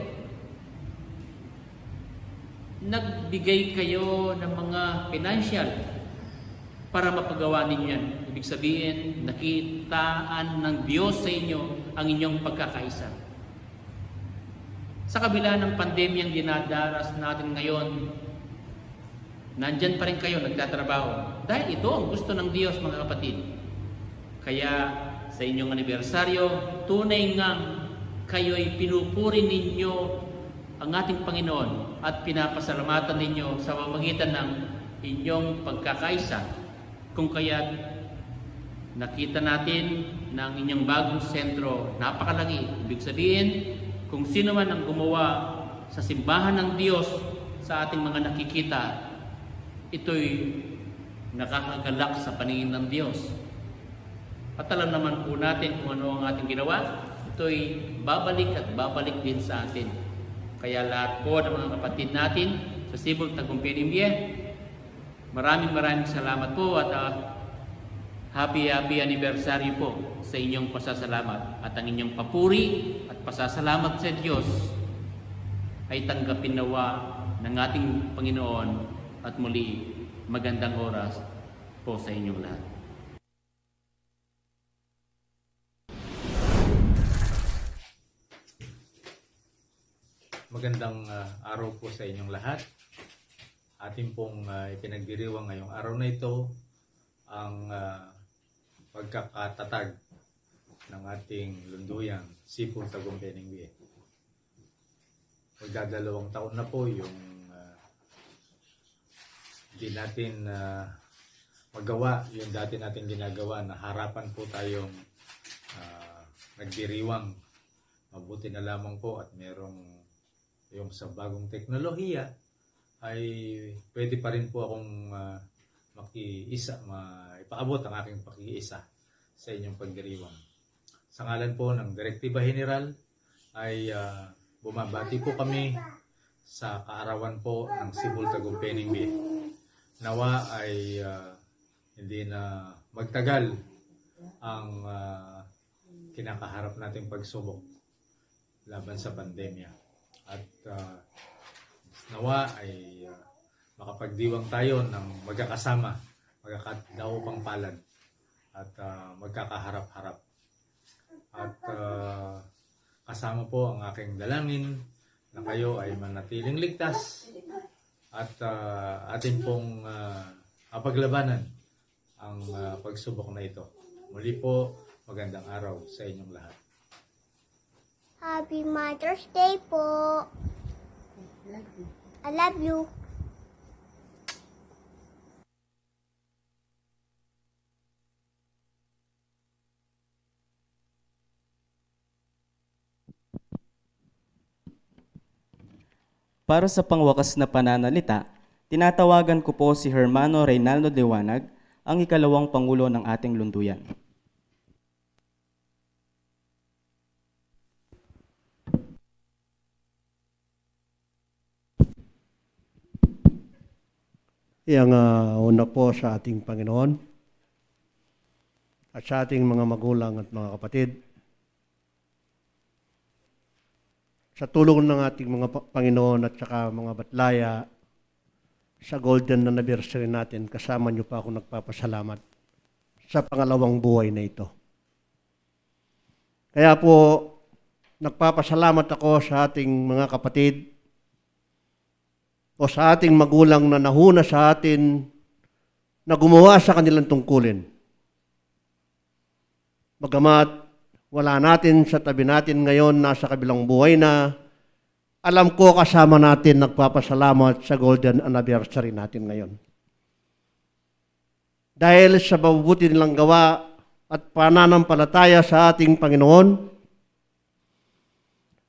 Nagbigay kayo ng mga financial para mapagawa ninyo yan. Ibig sabihin, nakitaan ng Diyos sa inyo ang inyong pagkakaisa. Sa kabila ng pandemyang dinadaras natin ngayon, nandyan pa rin kayo nagtatrabaho. Dahil ito ang gusto ng Diyos, mga kapatid. Kaya sa inyong anibersaryo, tunay ngang kayo'y pinupuri ninyo ang ating Panginoon at pinapasalamatan ninyo sa pamamagitan ng inyong pagkakaisa. Kung kaya't nakita natin na ang inyong bagong sentro napakalaki. Ibig sabihin, kung sino man ang gumawa sa simbahan ng Diyos sa ating mga nakikita, ito'y nakakagalak sa paningin ng Diyos. At alam naman po natin kung ano ang ating ginawa, ito'y babalik at babalik din sa atin. Kaya lahat po ng mga kapatid natin sa Cebu Tagumpay Ningbe, maraming salamat po at happy anniversary po sa inyong pasasalamat. At ang inyong papuri at pasasalamat sa Diyos ay tanggapin nawa ng ating Panginoon at muli magandang oras po sa inyong lahat. Magandang araw po sa inyong lahat. Ating pong ipinagdiriwang ngayong araw na ito ang pagkakatatag ng ating lunduyang Cebu Tagumpay Ningbe. Magdadalawang taon na po yung hindi natin magawa yung dati natin ginagawa na harapan po tayong nagdiriwang. Mabuti na lamang po at merong yung sa bagong teknolohiya ay pwede pa rin po akong ipaabot ang aking pakiisa sa inyong pagdiriwang. Sa ngalan po ng Direktiba General ay bumabati po kami sa kaarawan po ng Cebu Tagumpay Ningbe. Nawa ay hindi na magtagal ang kinakaharap nating pagsubok laban sa pandemya. At nawa ay makapagdiwang tayo ng magkakasama, magkakadaupang palad at magkakaharap-harap. At kasama po ang aking dalangin na kayo ay manatiling ligtas at atin pong paglabanan ang pagsubok na ito. Muli po, magandang araw sa inyong lahat. Happy Mother's Day po. I love you. Para sa pangwakas na pananalita, tinatawagan ko po si Hermano Reynaldo Liwanag, ang ikalawang Pangulo ng ating lunduyan. Yang una po sa ating Panginoon at sa ating mga magulang at mga kapatid. Sa tulong ng ating mga Panginoon at saka mga batlaya sa golden anniversary natin, kasama niyo pa ako nagpapasalamat sa pangalawang buhay na ito. Kaya po, nagpapasalamat ako sa ating mga kapatid o sa ating magulang na nahuna sa atin na gumawa sa kanilang tungkulin. Bagamat wala natin sa tabi natin ngayon, nasa kabilang buhay na, alam ko kasama natin nagpapasalamat sa golden anniversary natin ngayon. Dahil sa mabubuti nilang gawa at pananampalataya sa ating Panginoon,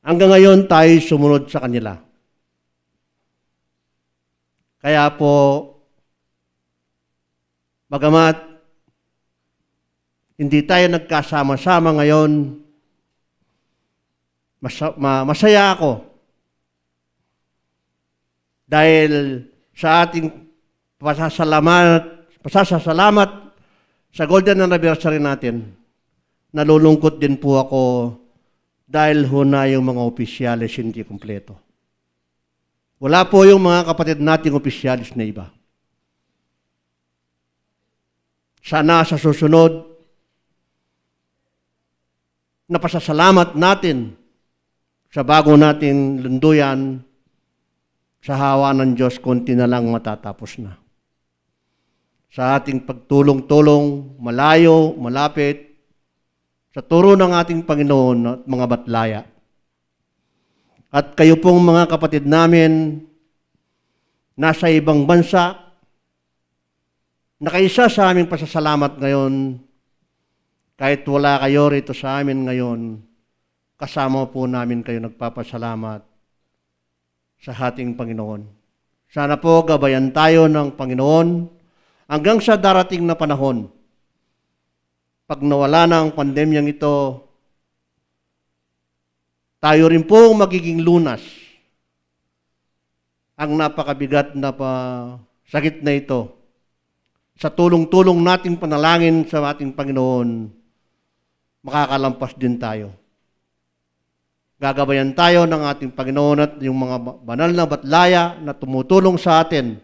hanggang ngayon tayo sumunod sa kanila. Kaya po, bagamat hindi tayo nagkasama-sama ngayon, masaya ako. Dahil sa ating pasasalamat sa golden anniversary natin, nalulungkot din po ako dahil na yung mga opisyalis hindi kumpleto. Wala po yung mga kapatid nating opisyalis na iba. Sana sa susunod, napasasalamat natin sa bago nating lunduyan, sa hawa ng Diyos, konti na lang matatapos na. Sa ating pagtulong-tulong, malayo, malapit, sa turo ng ating Panginoon at mga batlaya. At kayo pong mga kapatid namin, nasa ibang bansa, nakaisa sa aming pasasalamat ngayon, kahit wala kayo rito sa amin ngayon, kasama po namin kayo nagpapasalamat sa ating Panginoon. Sana po gabayan tayo ng Panginoon hanggang sa darating na panahon. Pag nawala na ang pandemyang ito, tayo rin po magiging lunas ang napakabigat na sakit na ito. Sa tulong-tulong nating panalangin sa ating Panginoon, makakalampas din tayo. Gagabayan tayo ng ating Panginoon at yung mga banal na batlaya na tumutulong sa atin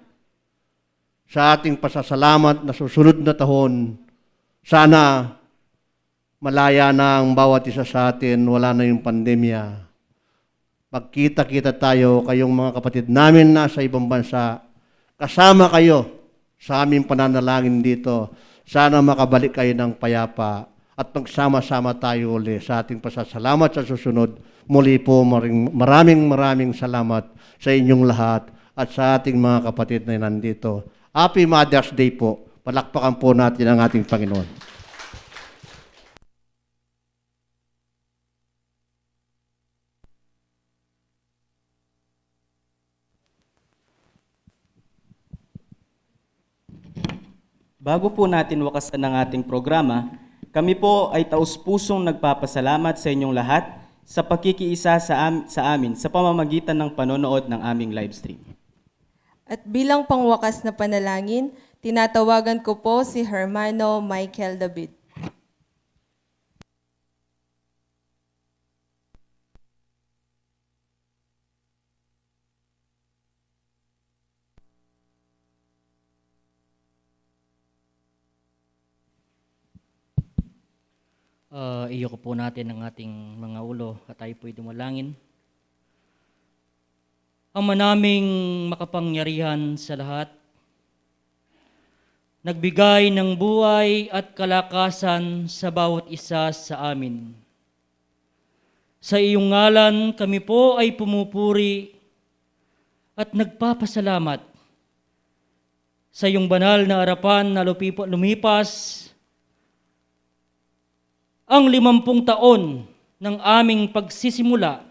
sa ating pasasalamat na susunod na taon. Sana malaya na ang bawat isa sa atin, wala na yung pandemya. Magkita-kita tayo, kayong mga kapatid namin na sa ibang bansa, kasama kayo sa aming pananalangin dito. Sana makabalik kayo ng payapa at magsama-sama tayo ulit sa ating pasasalamat sa susunod. Muli po maraming salamat sa inyong lahat at sa ating mga kapatid na nandito. Happy Mother's Day po. Palakpakan po natin ang ating Panginoon. Bago po natin wakasan ang ating programa, kami po ay taus-pusong nagpapasalamat sa inyong lahat sa pakikiisa sa amin sa pamamagitan ng panonood ng aming live stream. At bilang pangwakas na panalangin, tinatawagan ko po si Hermano Michael David. Iyo ko po natin ang ating mga ulo at tayo po'y dumalangin. Ama naming makapangyarihan sa lahat, nagbigay ng buhay at kalakasan sa bawat isa sa amin. Sa iyong ngalan kami po ay pumupuri at nagpapasalamat sa iyong banal na harapan na lumipas ang 50 taon ng aming pagsisimula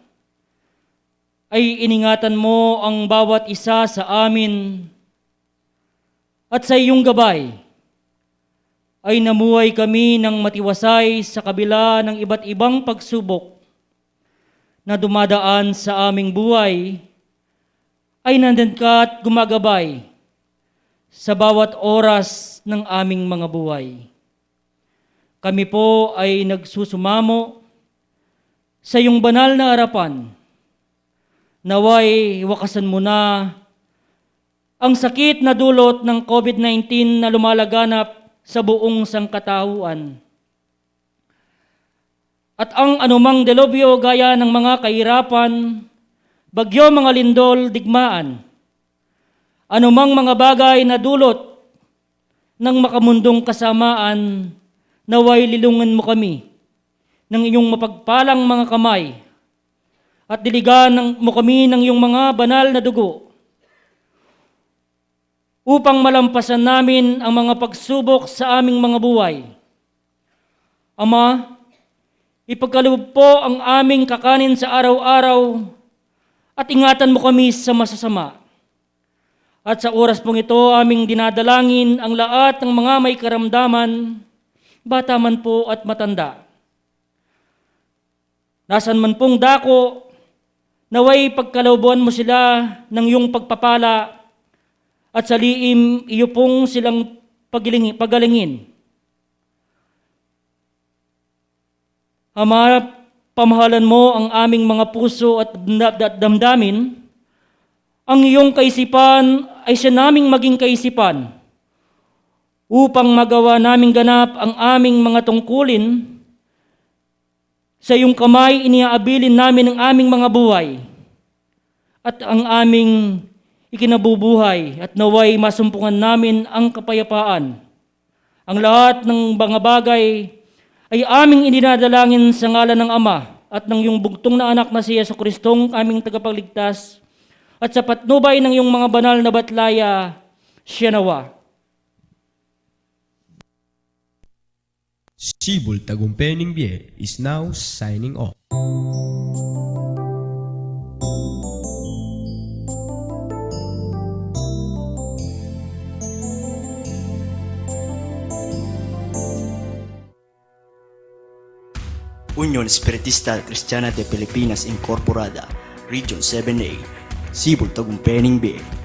ay iningatan mo ang bawat isa sa amin at sa iyong gabay ay namuhay kami ng matiwasay sa kabila ng iba't ibang pagsubok na dumadaan sa aming buhay ay nandyan ka at gumagabay sa bawat oras ng aming mga buhay. Kami po ay nagsusumamo sa iyong banal na harapan. Naway wakasan mo na ang sakit na dulot ng COVID-19 na lumalaganap sa buong sangkatauhan. At ang anumang delobyo gaya ng mga kahirapan, bagyo, mga lindol, digmaan, anumang mga bagay na dulot ng makamundong kasamaan, naway lilungan mo kami ng iyong mapagpalang mga kamay at diligan mo kami ng iyong mga banal na dugo upang malampasan namin ang mga pagsubok sa aming mga buhay. Ama, ipagkaloob po ang aming kakanin sa araw-araw at ingatan mo kami sa masasama. At sa oras pong ito, aming dinadalangin ang lahat ng mga may karamdaman, bata man po at matanda. Nasaan man pong dako, naway pagkalooban mo sila ng iyong pagpapala at sa liim iyo pong silang pagalingin. Ama, pamahalan mo ang aming mga puso at damdamin. Ang iyong kaisipan ay siya naming maging kaisipan upang magawa naming ganap ang aming mga tungkulin. Sa iyong kamay, iniaabilin namin ang aming mga buhay at ang aming ikinabubuhay at naway masumpungan namin ang kapayapaan. Ang lahat ng mga bagay ay aming idinadalangin sa ngalan ng Ama at ng iyong bugtong na anak na si Jesucristong aming tagapagligtas at sa patnubay ng iyong mga banal na batlaya, siya nawa. Sibol Tagumpay Bie is now signing off. Unión Espiritista Cristiana de Pilipinas Incorporada, Region 7A, Sibol Tagumpay Bie.